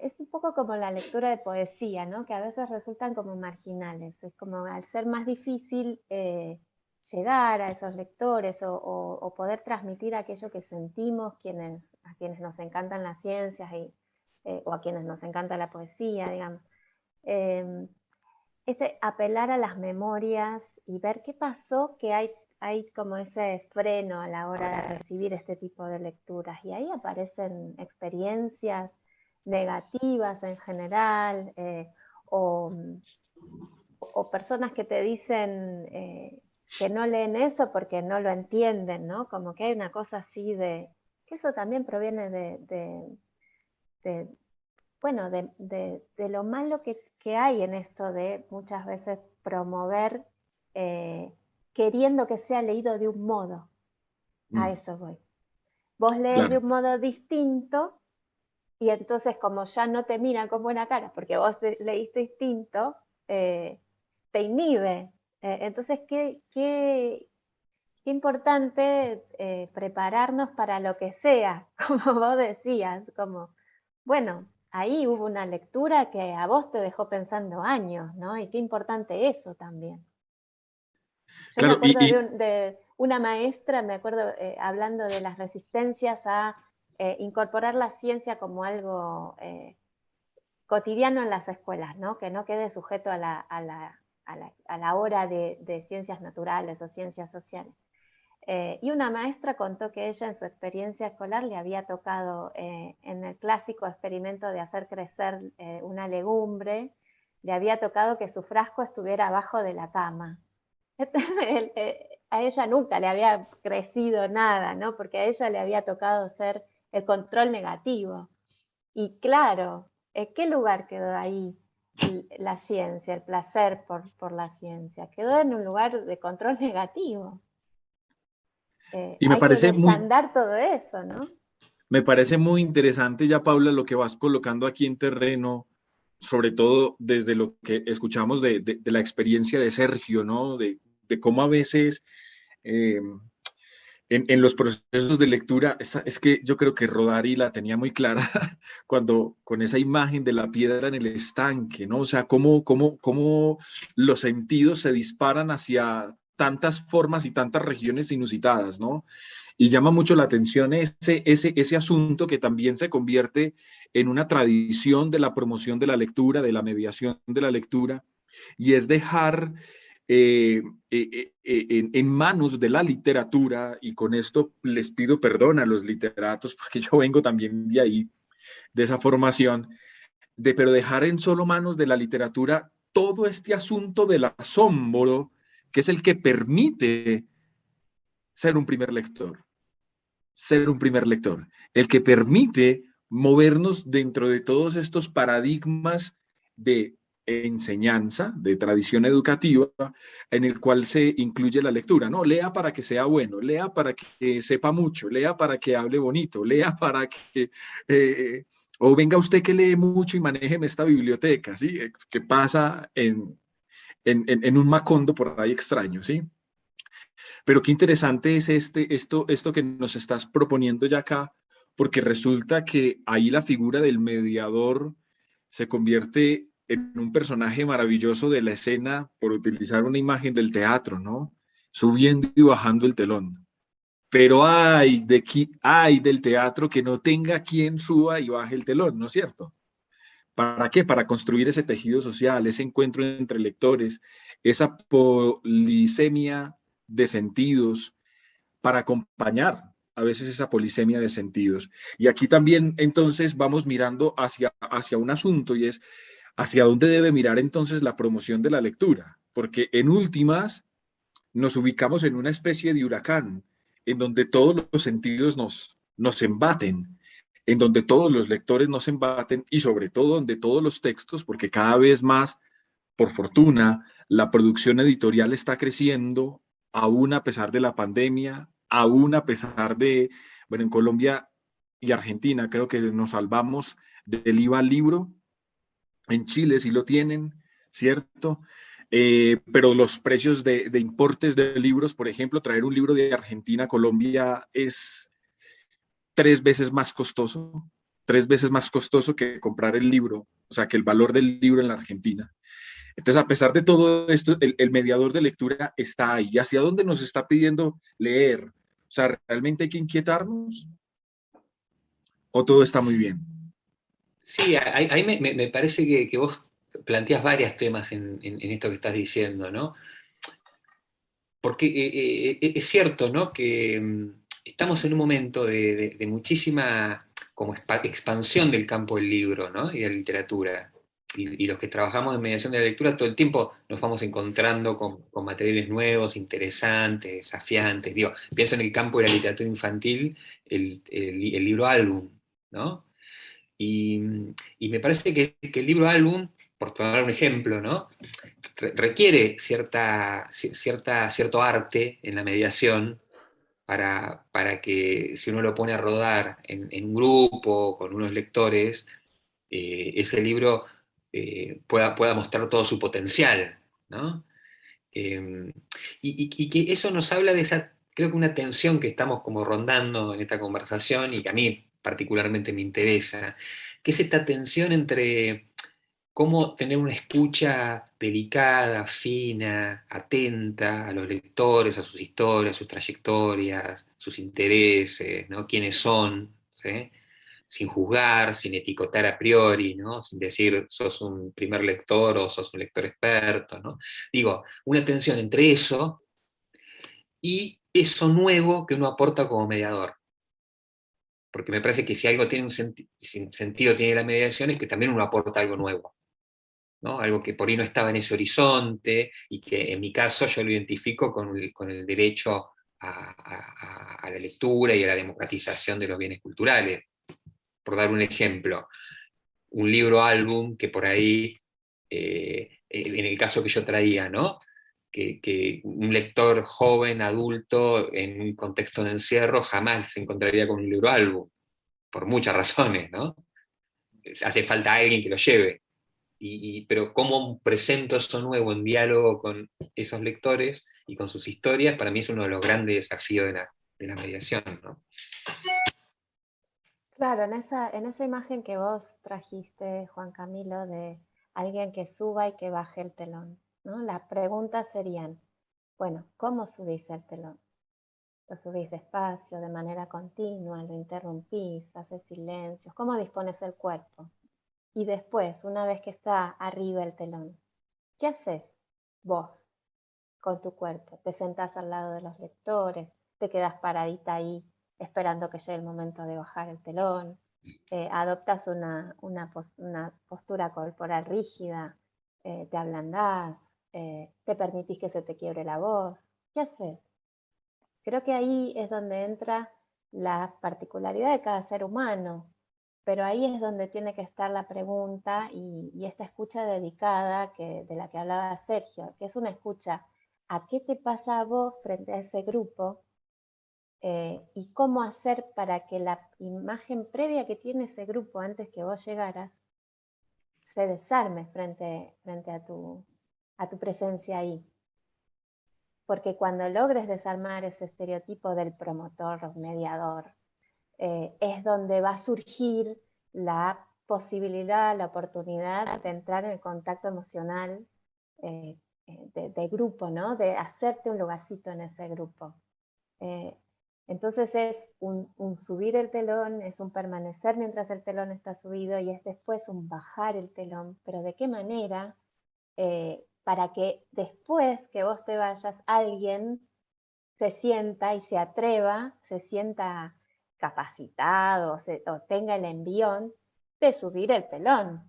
[SPEAKER 2] es un poco como la lectura de poesía, ¿no? Que a veces resultan como marginales. Es como al ser más difícil llegar a esos lectores o poder transmitir aquello que sentimos a quienes nos encantan las ciencias o a quienes nos encanta la poesía, digamos. Eh, Ese apelar a las memorias y ver qué pasó, que hay como ese freno a la hora de recibir este tipo de lecturas. Y ahí aparecen experiencias negativas en general, o, o personas que te dicen que no leen eso porque no lo entienden, ¿no? Como que hay una cosa así que eso también proviene de bueno, de lo malo que hay en esto de muchas veces promover queriendo que sea leído de un modo. A eso voy. Vos lees de
[SPEAKER 1] Claro.
[SPEAKER 2] un modo distinto y entonces como ya no te miran con buena cara porque vos leíste distinto, te inhibe. Entonces, qué importante prepararnos para lo que sea, como vos decías, como, bueno, ahí hubo una lectura que a vos te dejó pensando años, ¿no? Y qué importante eso también. Yo me
[SPEAKER 1] Claro,
[SPEAKER 2] acuerdo de una maestra, me acuerdo hablando de las resistencias a incorporar la ciencia como algo cotidiano en las escuelas, ¿no? Que no quede sujeto a la hora de ciencias naturales o ciencias sociales. Y una maestra contó que ella en su experiencia escolar le había tocado en el clásico experimento de hacer crecer una legumbre, le había tocado que su frasco estuviera abajo de la cama. Entonces, a ella nunca le había crecido nada, ¿no? Porque a ella le había tocado ser el control negativo. Y claro, ¿en qué lugar quedó ahí la ciencia, el placer por la ciencia? Quedó en un lugar de control negativo.
[SPEAKER 1] y
[SPEAKER 2] Hay que desandar todo eso, ¿no?
[SPEAKER 1] me parece muy interesante ya, Paula, lo que vas colocando aquí en terreno, sobre todo desde lo que escuchamos de la experiencia de Sergio, ¿no? De cómo a veces eh, en los procesos de lectura, es que yo creo que Rodari la tenía muy clara cuando con esa imagen de la piedra en el estanque, ¿no? O sea, cómo los sentidos se disparan hacia tantas formas y tantas regiones inusitadas, ¿no? Y llama mucho la atención ese asunto que también se convierte en una tradición de la promoción de la lectura, de la mediación de la lectura, y es dejar en manos de la literatura, y con esto les pido perdón a los literatos, porque yo vengo también de ahí, de esa formación, pero dejar en solo manos de la literatura todo este asunto del asombro, que es el que permite ser un primer lector, el que permite movernos dentro de todos estos paradigmas de enseñanza, de tradición educativa, en el cual se incluye la lectura, ¿no? Lea para que sea bueno, lea para que sepa mucho, lea para que hable bonito, lea para que... o venga usted que lee mucho y manéjeme esta biblioteca, ¿sí? ¿Qué pasa en un Macondo por ahí extraño, ¿sí? Pero qué interesante es esto que nos estás proponiendo ya acá, porque resulta que ahí la figura del mediador se convierte en un personaje maravilloso de la escena, por utilizar una imagen del teatro, ¿no? Subiendo y bajando el telón. Pero ay del teatro que no tenga quien suba y baje el telón, ¿no es cierto? ¿Para qué? Para construir ese tejido social, ese encuentro entre lectores, esa polisemia de sentidos, para acompañar a veces esa polisemia de sentidos. Y aquí también entonces vamos mirando hacia un asunto y es hacia dónde debe mirar entonces la promoción de la lectura, porque en últimas nos ubicamos en una especie de huracán, en donde todos los sentidos nos embaten, en donde todos los lectores nos embaten y sobre todo donde todos los textos, porque cada vez más, por fortuna, la producción editorial está creciendo, aún a pesar de la pandemia, aún a pesar de, bueno, en Colombia y Argentina creo que nos salvamos del IVA al libro, en Chile sí lo tienen, ¿cierto? Pero los precios de importes de libros, por ejemplo, traer un libro de Argentina a Colombia es 3 veces más costoso, 3 veces más costoso que comprar el libro, o sea, que el valor del libro en la Argentina. Entonces, a pesar de todo esto, el mediador de lectura está ahí. ¿Hacia dónde nos está pidiendo leer? O sea, ¿realmente hay que inquietarnos? ¿O todo está muy bien?
[SPEAKER 3] Sí, ahí me parece que vos planteas varios temas en esto que estás diciendo, ¿no? Porque es cierto, ¿no? Que estamos en un momento de muchísima como expansión del campo del libro, ¿no? Y de la literatura. Y los que trabajamos en mediación de la lectura todo el tiempo nos vamos encontrando con materiales nuevos, interesantes, desafiantes. Digo, pienso en el campo de la literatura infantil, el libro álbum, ¿no? Y, y me parece que el libro álbum, por tomar un ejemplo, ¿no? Requiere cierto arte en la mediación para que si uno lo pone a rodar en un grupo, con unos lectores, ese libro pueda mostrar todo su potencial, ¿no? Y que eso nos habla de esa, creo que una tensión que estamos como rondando en esta conversación y que a mí particularmente me interesa, que es esta tensión entre cómo tener una escucha delicada, fina, atenta a los lectores, a sus historias, sus trayectorias, sus intereses, ¿no? Quiénes son, ¿sí? Sin juzgar, sin etiquetar a priori, ¿no? Sin decir sos un primer lector o sos un lector experto, ¿no? Digo, una tensión entre eso y eso nuevo que uno aporta como mediador. Porque me parece que si algo tiene un sentido tiene la mediación es que también uno aporta algo nuevo, ¿no? Algo que por ahí no estaba en ese horizonte y que en mi caso yo lo identifico con el derecho a la lectura y a la democratización de los bienes culturales. Por dar un ejemplo, un libro álbum que por ahí, en el caso que yo traía, ¿no? Que un lector joven, adulto, en un contexto de encierro, jamás se encontraría con un libro álbum, por muchas razones, ¿no? Hace falta alguien que lo lleve. Pero cómo presento eso nuevo en diálogo con esos lectores y con sus historias, para mí es uno de los grandes desafíos de la mediación, ¿no?
[SPEAKER 2] Claro, en esa imagen que vos trajiste, Juan Camilo, de alguien que suba y que baje el telón, ¿no? Las preguntas serían, bueno, ¿cómo subís el telón? ¿Lo subís despacio, de manera continua? ¿Lo interrumpís? ¿Haces silencios? ¿Cómo dispones el cuerpo? Y después, una vez que está arriba el telón, ¿qué haces vos con tu cuerpo? ¿Te sentás al lado de los lectores? ¿Te quedás paradita ahí esperando que llegue el momento de bajar el telón? ¿Adoptas una postura corporal rígida? ¿Te ablandás? ¿Te permitís que se te quiebre la voz? ¿Qué haces? Creo que ahí es donde entra la particularidad de cada ser humano, pero ahí es donde tiene que estar la pregunta y esta escucha dedicada de la que hablaba Sergio, que es una escucha a qué te pasa a vos frente a ese grupo y cómo hacer para que la imagen previa que tiene ese grupo antes que vos llegaras se desarme frente a tu presencia ahí. Porque cuando logres desarmar ese estereotipo del promotor, mediador, es donde va a surgir la posibilidad, la oportunidad de entrar en el contacto emocional de grupo, ¿no? De hacerte un lugarcito en ese grupo. Entonces es un subir el telón, es un permanecer mientras el telón está subido y es después un bajar el telón, pero ¿de qué manera? Para que después que vos te vayas, alguien se sienta y se atreva, se sienta capacitado o tenga el envión de subir el telón.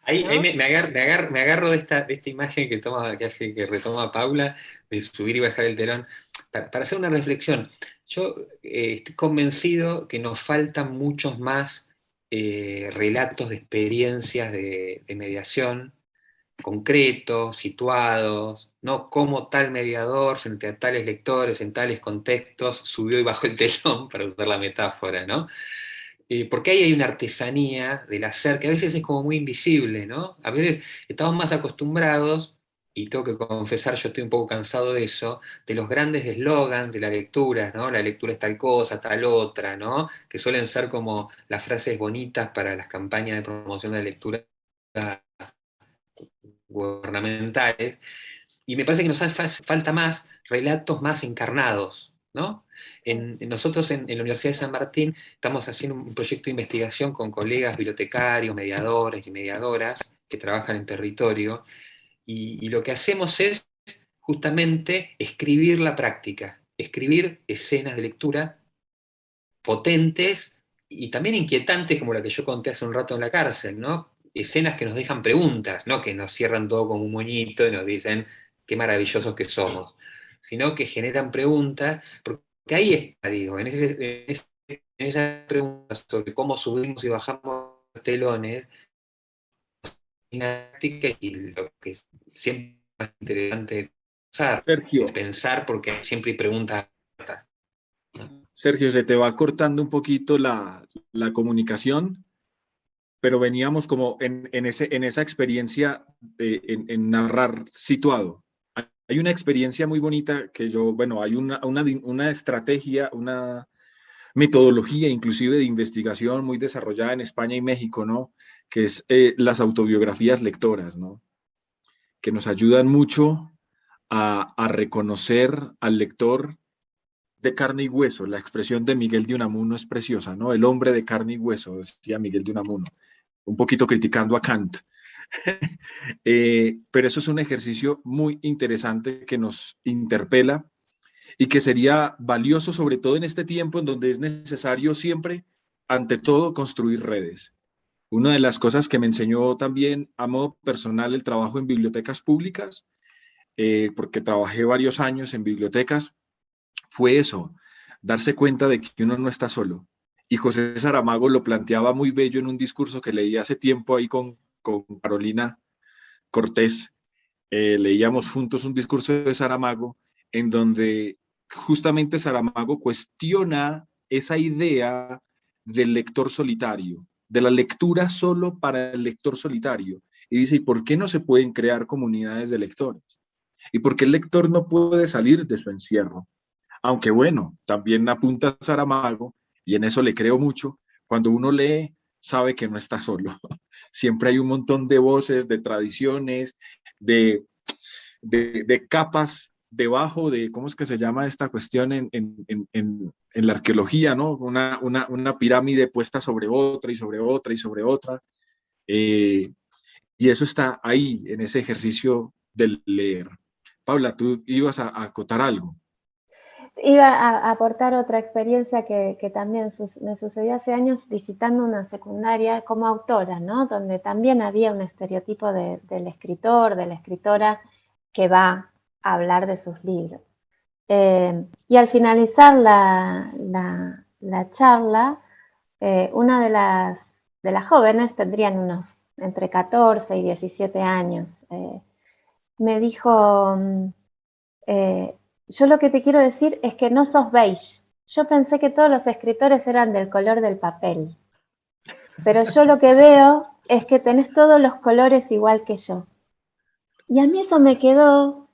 [SPEAKER 3] Ahí,
[SPEAKER 2] ¿No?
[SPEAKER 3] ahí me agarro de esta imagen que retoma Paula, de subir y bajar el telón, para hacer una reflexión. Yo estoy convencido que nos faltan muchos más relatos de experiencias de mediación, concretos, situados, ¿no? Cómo tal mediador, frente a tales lectores, en tales contextos, subió y bajó el telón, para usar la metáfora, ¿no? Porque ahí hay una artesanía del hacer que a veces es como muy invisible, ¿no? A veces estamos más acostumbrados, y tengo que confesar, yo estoy un poco cansado de eso, de los grandes eslogans de la lectura, ¿no? La lectura es tal cosa, tal otra, ¿no? Que suelen ser como las frases bonitas para las campañas de promoción de la lectura gubernamentales, y me parece que nos hace falta más relatos más encarnados, ¿no? Nosotros en la Universidad de San Martín estamos haciendo un proyecto de investigación con colegas bibliotecarios, mediadores y mediadoras que trabajan en territorio, y lo que hacemos es justamente escribir la práctica, escribir escenas de lectura potentes y también inquietantes, como la que yo conté hace un rato en la cárcel, ¿no? Escenas que nos dejan preguntas, no que nos cierran todo como un moñito y nos dicen qué maravillosos que somos, sino que generan preguntas, porque ahí está, digo, en esas preguntas sobre cómo subimos y bajamos los telones, y lo que siempre es más interesante es
[SPEAKER 1] Sergio,
[SPEAKER 3] pensar, porque siempre hay preguntas.
[SPEAKER 1] Sergio, se te va cortando un poquito la comunicación, pero veníamos como en esa experiencia en narrar situado. Hay una experiencia muy bonita que yo, bueno, hay una estrategia, una metodología inclusive de investigación muy desarrollada en España y México, ¿no? Que es las autobiografías lectoras, ¿no? Que nos ayudan mucho a reconocer al lector de carne y hueso. La expresión de Miguel de Unamuno es preciosa, ¿no? El hombre de carne y hueso, decía Miguel de Unamuno, un poquito criticando a Kant. Pero eso es un ejercicio muy interesante que nos interpela y que sería valioso sobre todo en este tiempo en donde es necesario siempre, ante todo, construir redes. Una de las cosas que me enseñó también a modo personal el trabajo en bibliotecas públicas, porque trabajé varios años en bibliotecas, fue eso, darse cuenta de que uno no está solo. Y José Saramago lo planteaba muy bello en un discurso que leí hace tiempo ahí con Carolina Cortés. Leíamos juntos un discurso de Saramago en donde justamente Saramago cuestiona esa idea del lector solitario, de la lectura solo para el lector solitario. Y dice, ¿y por qué no se pueden crear comunidades de lectores? ¿Y por qué el lector no puede salir de su encierro? Aunque bueno, también apunta Saramago, y en eso le creo mucho, cuando uno lee, sabe que no está solo. Siempre hay un montón de voces, de tradiciones, de, de capas debajo de, ¿cómo es que se llama esta cuestión en la arqueología, ¿no? Una pirámide puesta sobre otra y sobre otra y sobre otra. Eh, y eso está ahí, en ese ejercicio del leer. Paula, tú ibas a acotar algo.
[SPEAKER 2] Iba a aportar otra experiencia que también me sucedió hace años visitando una secundaria como autora, ¿no? Donde también había un estereotipo del escritor, de la escritora que va a hablar de sus libros. Y al finalizar la charla, una de las jóvenes, tendrían unos entre 14 y 17 años, me dijo, eh, yo lo que te quiero decir es que no sos beige. Yo pensé que todos los escritores eran del color del papel, pero yo lo que veo es que tenés todos los colores igual que yo. Y a mí eso me quedó,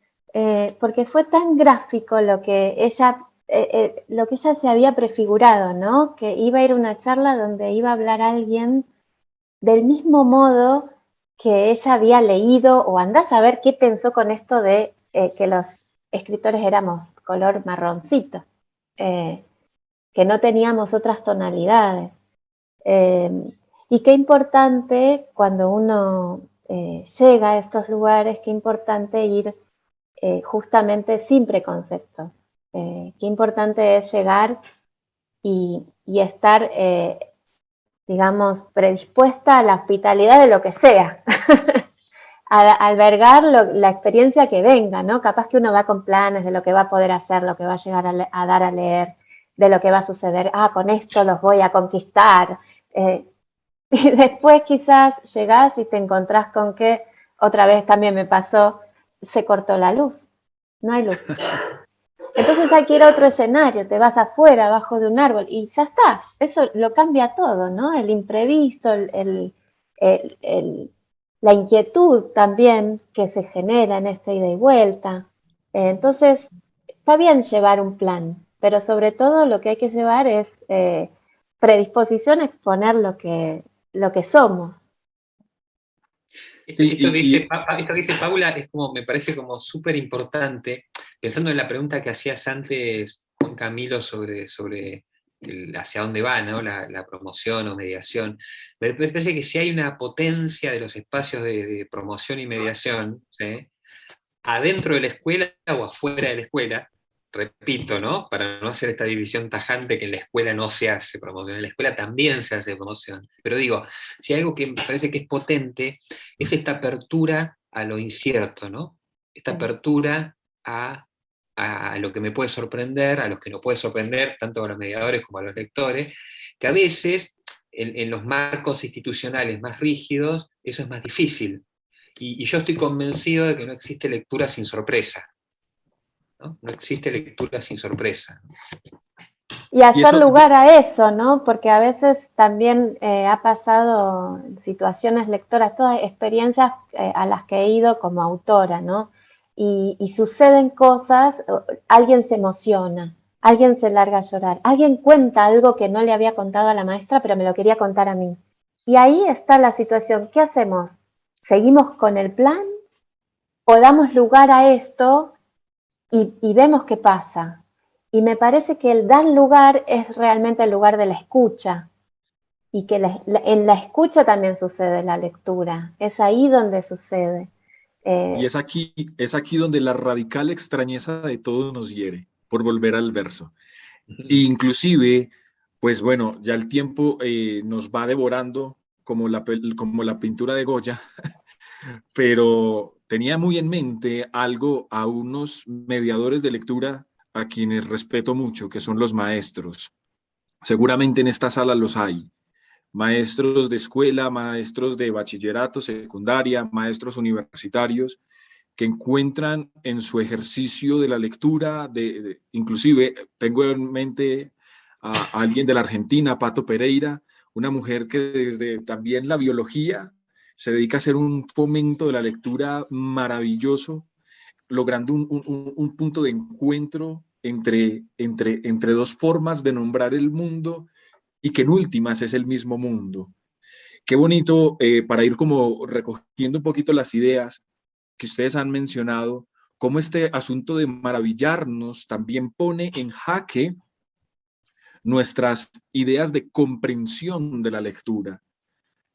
[SPEAKER 2] porque fue tan gráfico lo que ella se había prefigurado, ¿no? Que iba a ir a una charla donde iba a hablar alguien del mismo modo que ella había leído, o andás a ver qué pensó con esto de que los escritores éramos color marroncito, eh, que no teníamos otras tonalidades. Eh, y qué importante cuando uno llega a estos lugares, qué importante ir justamente sin preconceptos. Qué importante es llegar y estar, digamos, predispuesta a la hospitalidad de lo que sea, a albergar la experiencia que venga, ¿no? Capaz que uno va con planes de lo que va a poder hacer, lo que va a llegar a dar a leer, de lo que va a suceder, con esto los voy a conquistar. Y después quizás llegás y te encontrás con que, otra vez también me pasó, se cortó la luz, no hay luz. Entonces hay que ir a otro escenario, te vas afuera, abajo de un árbol, y ya está. Eso lo cambia todo, ¿no? El imprevisto, el, el, la inquietud también que se genera en esta ida y vuelta. Entonces, está bien llevar un plan, pero sobre todo lo que hay que llevar es predisposición a exponer lo que somos.
[SPEAKER 1] Sí,
[SPEAKER 3] Esto que dice Paula es como, me parece como súper importante, pensando en la pregunta que hacías antes, Juan Camilo, sobre hacia dónde va, ¿no? La promoción o mediación. Me parece que si hay una potencia de los espacios de promoción y mediación, ¿sí? Adentro de la escuela o afuera de la escuela, repito, ¿no? Para no hacer esta división tajante que en la escuela no se hace promoción, en la escuela también se hace promoción. Pero digo, si hay algo que me parece que es potente, es esta apertura a lo incierto, ¿no? Esta apertura a lo que me puede sorprender, a los que no puede sorprender, tanto a los mediadores como a los lectores, que a veces en los marcos institucionales más rígidos eso es más difícil. Y yo estoy convencido de que no existe lectura sin sorpresa. ¿No? No existe lectura sin sorpresa.
[SPEAKER 2] Y hacer lugar a eso, ¿no? Porque a veces también ha pasado situaciones lectoras, todas experiencias a las que he ido como autora, ¿no? Y suceden cosas, alguien se emociona, alguien se larga a llorar, alguien cuenta algo que no le había contado a la maestra, pero me lo quería contar a mí. Y ahí está la situación, ¿qué hacemos? ¿Seguimos con el plan o damos lugar a esto y vemos qué pasa? Y me parece que el dar lugar es realmente el lugar de la escucha y que en la escucha también sucede la lectura, es ahí donde sucede.
[SPEAKER 1] y es aquí donde la radical extrañeza de todo nos hiere, por volver al verso. Inclusive, pues bueno, ya el tiempo nos va devorando como la pintura de Goya, pero tenía muy en mente algo a unos mediadores de lectura a quienes respeto mucho, que son los maestros. Seguramente en esta sala los hay. Maestros de escuela, maestros de bachillerato, secundaria, maestros universitarios, que encuentran en su ejercicio de la lectura, inclusive tengo en mente a alguien de la Argentina, Pato Pereira, una mujer que desde también la biología se dedica a hacer un fomento de la lectura maravilloso, logrando un punto de encuentro entre dos formas de nombrar el mundo y que en últimas es el mismo mundo. Qué bonito para ir como recogiendo un poquito las ideas que ustedes han mencionado, cómo este asunto de maravillarnos también pone en jaque nuestras ideas de comprensión de la lectura.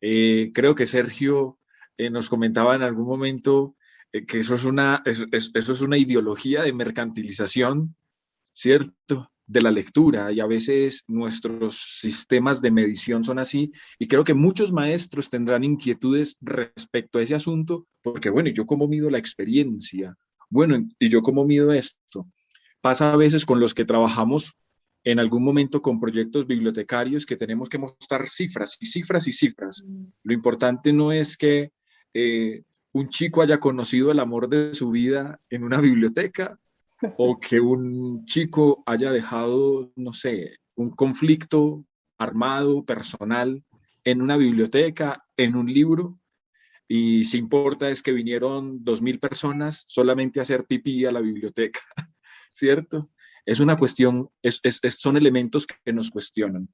[SPEAKER 1] Creo que Sergio nos comentaba en algún momento que eso es una ideología de mercantilización, ¿cierto? De la lectura, y a veces nuestros sistemas de medición son así, y creo que muchos maestros tendrán inquietudes respecto a ese asunto, porque bueno, ¿y yo cómo mido la experiencia? Bueno, ¿y yo cómo mido esto? Pasa a veces con los que trabajamos en algún momento con proyectos bibliotecarios que tenemos que mostrar cifras y cifras y cifras. Lo importante no es que un chico haya conocido el amor de su vida en una biblioteca, o que un chico haya dejado, no sé, un conflicto armado, personal, en una biblioteca, en un libro. y si importa es que vinieron 2000 personas solamente a hacer pipí a la biblioteca, ¿cierto? Es una cuestión, son elementos que nos cuestionan.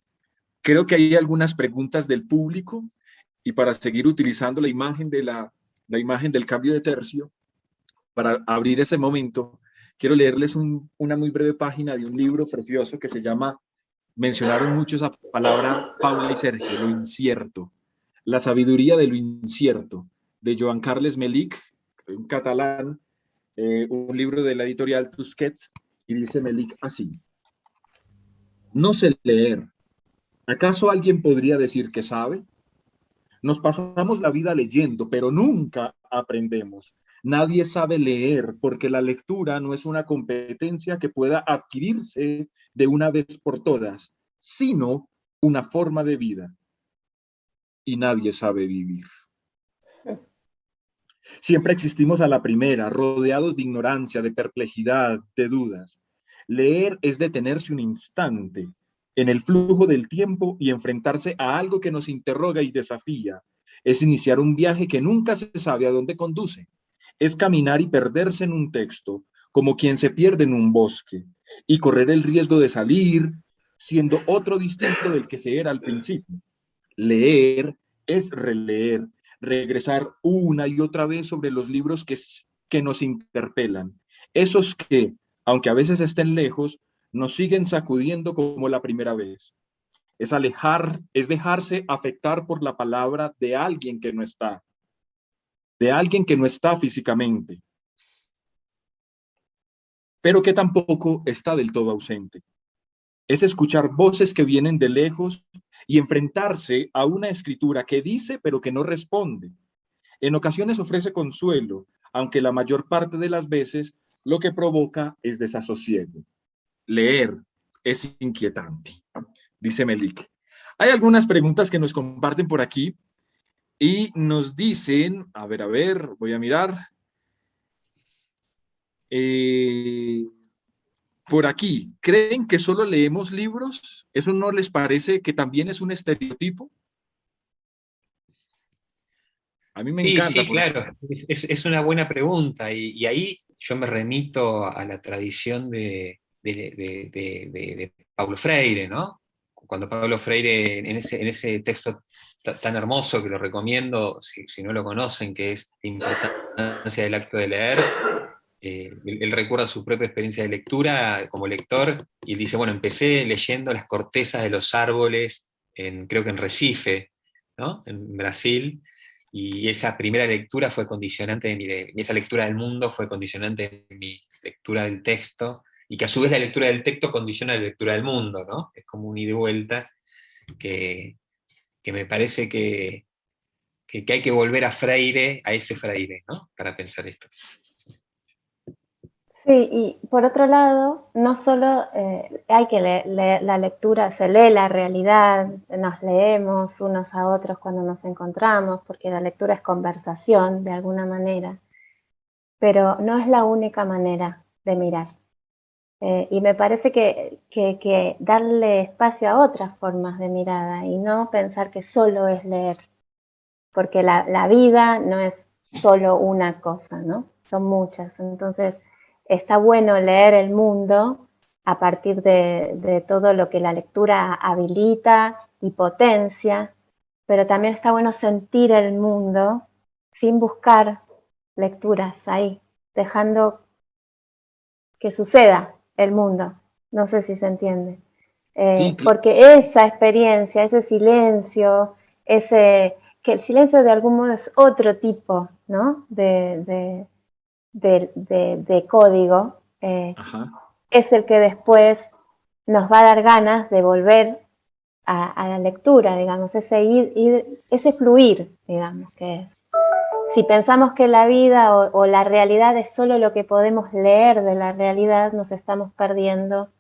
[SPEAKER 1] Creo que hay algunas preguntas del público y para seguir utilizando la imagen, la imagen del cambio de tercio, para abrir ese momento, quiero leerles una muy breve página de un libro precioso que se llama, mencionaron mucho esa palabra, Paula y Sergio, lo incierto. La sabiduría de lo incierto, de Joan Carles Melic, un catalán, un libro de la editorial Tusquets, y dice Melic así: no sé leer. ¿Acaso alguien podría decir que sabe? Nos pasamos la vida leyendo, pero nunca aprendemos. Nadie sabe leer porque la lectura no es una competencia que pueda adquirirse de una vez por todas, sino una forma de vida. Y nadie sabe vivir. Siempre existimos a la primera, rodeados de ignorancia, de perplejidad, de dudas. Leer es detenerse un instante en el flujo del tiempo y enfrentarse a algo que nos interroga y desafía. Es iniciar un viaje que nunca se sabe a dónde conduce. Es caminar y perderse en un texto, como quien se pierde en un bosque, y correr el riesgo de salir siendo otro distinto del que se era al principio. Leer es releer, regresar una y otra vez sobre los libros que nos interpelan. Esos que, aunque a veces estén lejos, nos siguen sacudiendo como la primera vez. Es dejarse afectar por la palabra de alguien que no está, físicamente, pero que tampoco está del todo ausente. Es escuchar voces que vienen de lejos y enfrentarse a una escritura que dice pero que no responde. En ocasiones ofrece consuelo, aunque la mayor parte de las veces lo que provoca es desasosiego. Leer es inquietante, dice Melic. Hay algunas preguntas que nos comparten por aquí y nos dicen, a ver, voy a mirar. Por aquí, ¿creen que solo leemos libros? ¿Eso no les parece que también es un estereotipo? A mí me
[SPEAKER 3] Sí,
[SPEAKER 1] encanta.
[SPEAKER 3] sí, claro, es una buena pregunta y ahí yo me remito a la tradición de Paulo Freire, ¿no? Cuando Paulo Freire, en ese texto tan hermoso que lo recomiendo, si no lo conocen, que es La importancia del acto de leer, él recuerda su propia experiencia de lectura como lector y él dice, bueno, empecé leyendo las cortezas de los árboles, creo que en Recife, ¿no? En Brasil, y esa primera lectura fue condicionante esa lectura del mundo fue condicionante de mi lectura del texto, y que a su vez la lectura del texto condiciona la lectura del mundo, ¿no? Es como un ida y vuelta que me parece que hay que volver a Freire, a ese Freire, ¿no? Para pensar esto.
[SPEAKER 2] Sí, y por otro lado, no solo hay que leer la lectura, se lee la realidad, nos leemos unos a otros cuando nos encontramos, porque la lectura es conversación de alguna manera, pero no es la única manera de mirar. Y me parece que darle espacio a otras formas de mirada y no pensar que solo es leer, porque la vida no es solo una cosa, ¿no? Son muchas. Entonces, está bueno leer el mundo a partir de todo lo que la lectura habilita y potencia, pero también está bueno sentir el mundo sin buscar lecturas ahí, dejando que suceda el mundo. No sé si se entiende.
[SPEAKER 1] Sí,
[SPEAKER 2] Porque esa experiencia, ese silencio, que el silencio de algún modo es otro tipo, ¿no? de código, es el que después nos va a dar ganas de volver a la lectura, digamos, ese fluir, digamos, que es. Si pensamos que la vida o la realidad es solo lo que podemos leer de la realidad, nos estamos perdiendo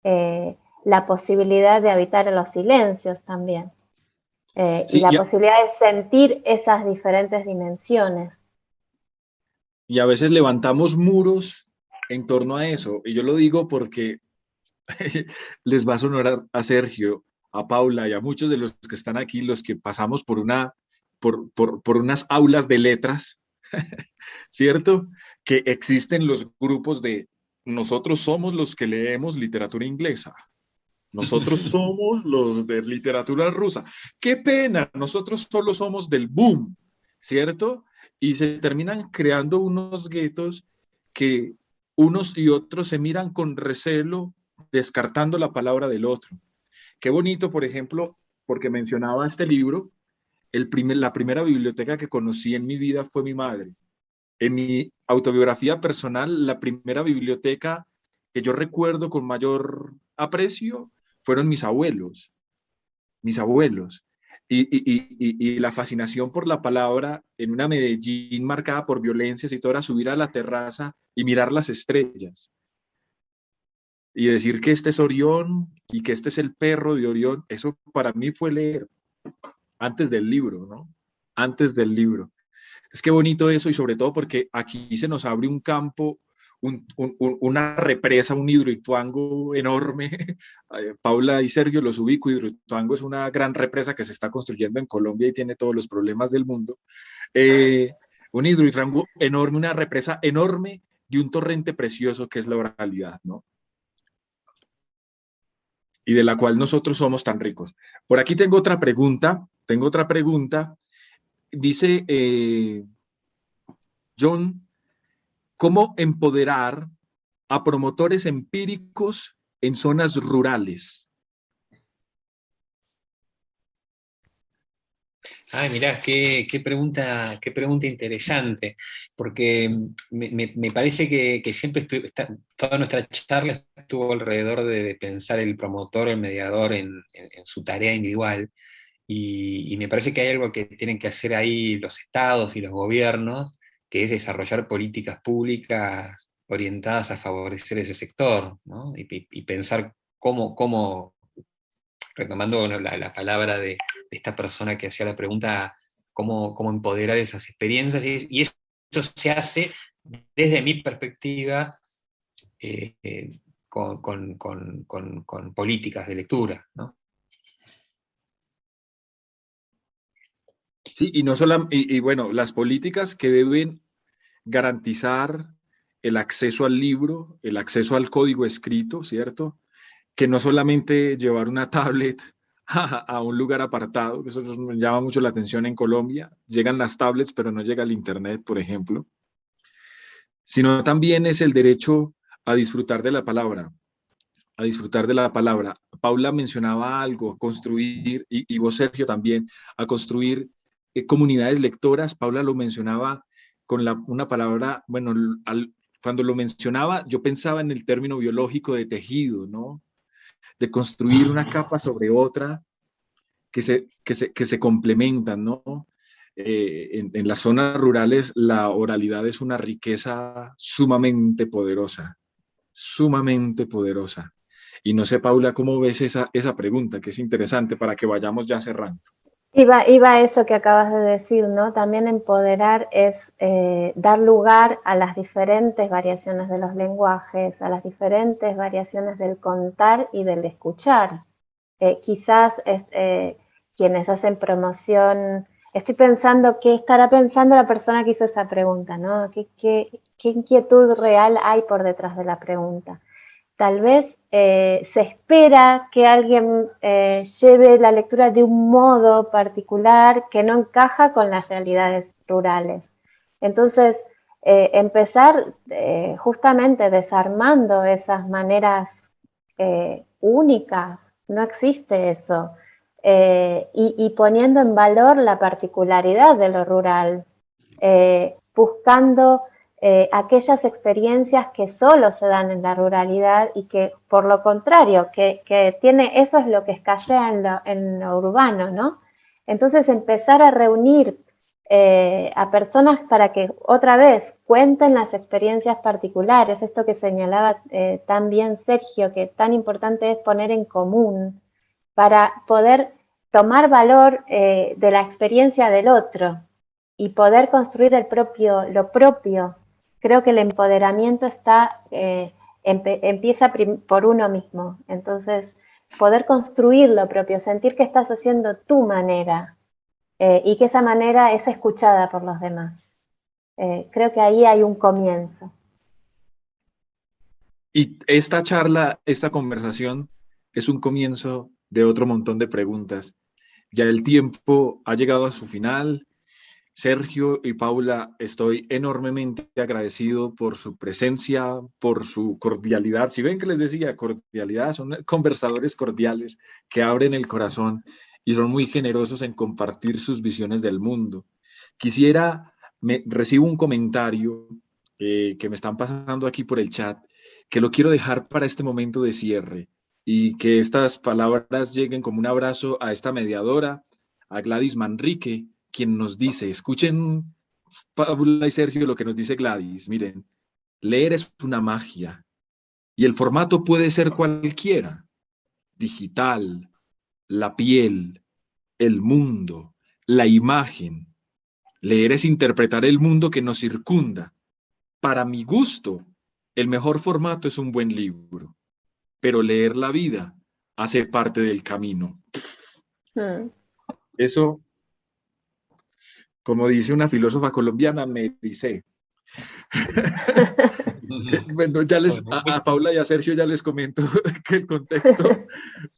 [SPEAKER 2] la posibilidad de habitar en los silencios también. Y
[SPEAKER 1] sí,
[SPEAKER 2] la posibilidad de sentir esas diferentes dimensiones.
[SPEAKER 1] y a veces levantamos muros en torno a eso. Y yo lo digo porque les va a sonar a Sergio, a Paula y a muchos de los que están aquí, los que pasamos por una por unas aulas de letras, ¿cierto? Que existen los grupos de nosotros somos los que leemos literatura inglesa, nosotros somos los de literatura rusa. Qué pena, nosotros solo somos del boom, ¿cierto? Y se terminan creando unos guetos que unos y otros se miran con recelo, descartando la palabra del otro. Qué bonito, por ejemplo, porque mencionaba este libro, la primera biblioteca que conocí en mi vida fue mi madre. En mi autobiografía personal, la primera biblioteca que yo recuerdo con mayor aprecio fueron mis abuelos, mis abuelos. Y la fascinación por la palabra en una Medellín marcada por violencias y todo era subir a la terraza y mirar las estrellas y decir que este es Orión y que este es el perro de Orión, eso para mí fue leer antes del libro, ¿no? Antes del libro. Es que bonito eso y sobre todo porque aquí se nos abre un campo, una represa, un hidroituango enorme. Paula y Sergio los ubico, hidroituango es una gran represa que se está construyendo en Colombia y tiene todos los problemas del mundo. Un hidroituango enorme, una represa enorme de un torrente precioso que es la oralidad, ¿no? Y de la cual nosotros somos tan ricos. Por aquí tengo otra pregunta, dice John, ¿cómo empoderar a promotores empíricos en zonas rurales?
[SPEAKER 3] Ay, mirá, qué pregunta interesante, porque me parece que siempre toda nuestra charla estuvo alrededor de pensar el promotor, el mediador en su tarea individual, y me parece que hay algo que tienen que hacer ahí los estados y los gobiernos, que es desarrollar políticas públicas orientadas a favorecer ese sector, ¿no? Y pensar cómo retomando la palabra de esta persona que hacía la pregunta, cómo empoderar esas experiencias, y eso se hace desde mi perspectiva eh, eh, con políticas de lectura, ¿no?
[SPEAKER 1] Sí, y no solo, y bueno, las políticas que deben garantizar el acceso al libro, el acceso al código escrito, ¿cierto? Que no solamente llevar una tablet a un lugar apartado, que eso me llama mucho la atención en Colombia. Llegan las tablets, pero no llega el Internet, por ejemplo. Sino también es el derecho a disfrutar de la palabra, a disfrutar de la palabra. Paula mencionaba algo, construir, y vos, Sergio, también, a construir comunidades lectoras. Paula lo mencionaba con una palabra, bueno, cuando lo mencionaba, yo pensaba en el término biológico de tejido, ¿no? De construir una capa sobre otra que se complementan, ¿no? En las zonas rurales la oralidad es una riqueza sumamente poderosa. Y no sé, Paula, ¿cómo ves esa pregunta? Que es interesante para que vayamos ya cerrando.
[SPEAKER 2] Iba a eso que acabas de decir, ¿no? También empoderar es dar lugar a las diferentes variaciones de los lenguajes, a las diferentes variaciones del contar y del escuchar. Quizás quienes hacen promoción, estoy pensando qué estará pensando la persona que hizo esa pregunta, ¿no? ¿Qué inquietud real hay por detrás de la pregunta? Tal vez se espera que alguien lleve la lectura de un modo particular que no encaja con las realidades rurales. Entonces, empezar justamente desarmando esas maneras únicas, no existe eso, y poniendo en valor la particularidad de lo rural, buscando aquellas experiencias que solo se dan en la ruralidad y que, por lo contrario, que tiene, eso es lo que escasea en lo urbano, ¿no? Entonces, empezar a reunir a personas para que otra vez cuenten las experiencias particulares, esto que señalaba tan bien Sergio, que tan importante es poner en común para poder tomar valor de la experiencia del otro y poder construir lo propio. Creo que el empoderamiento empieza por uno mismo. Entonces, poder construir lo propio, sentir que estás haciendo tu manera, y que esa manera es escuchada por los demás. Creo que ahí hay un comienzo.
[SPEAKER 1] Y esta charla, esta conversación es un comienzo de otro montón de preguntas. Ya el tiempo ha llegado a su final. Sergio y Paula, estoy enormemente agradecido por su presencia, por su cordialidad. Si ven que les decía cordialidad, son conversadores cordiales que abren el corazón y son muy generosos en compartir sus visiones del mundo. Recibo un comentario que me están pasando aquí por el chat, que lo quiero dejar para este momento de cierre y que estas palabras lleguen como un abrazo a esta mediadora, a Gladys Manrique, quien nos dice, escuchen Paula y Sergio lo que nos dice Gladys, miren, leer es una magia y el formato puede ser cualquiera, digital, la piel, el mundo, la imagen. Leer es interpretar el mundo que nos circunda. Para mi gusto, el mejor formato es un buen libro, pero leer la vida hace parte del camino. Eso, como dice una filósofa colombiana, me dice. Bueno, a Paula y a Sergio ya les comento que el contexto,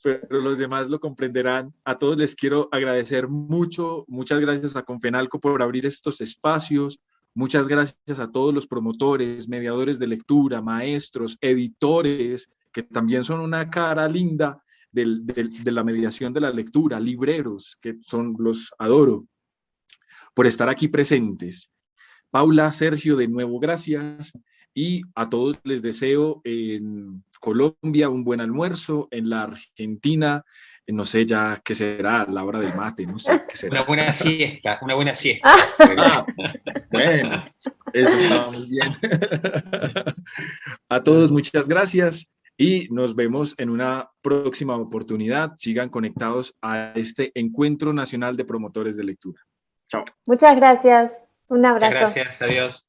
[SPEAKER 1] pero los demás lo comprenderán. A todos les quiero agradecer mucho, muchas gracias a Confenalco por abrir estos espacios, muchas gracias a todos los promotores, mediadores de lectura, maestros, editores, que también son una cara linda de la mediación de la lectura, libreros, que los adoro, por estar aquí presentes. Paula, Sergio, de nuevo gracias y a todos les deseo en Colombia un buen almuerzo, en la Argentina, no sé ya qué será, la hora del mate, no sé qué será.
[SPEAKER 3] Una buena siesta, una buena siesta.
[SPEAKER 1] Bueno, eso está muy bien. A todos muchas gracias y nos vemos en una próxima oportunidad. Sigan conectados a este Encuentro Nacional de Promotores de Lectura. Chao.
[SPEAKER 2] Muchas gracias. Un abrazo.
[SPEAKER 3] Muchas gracias, adiós.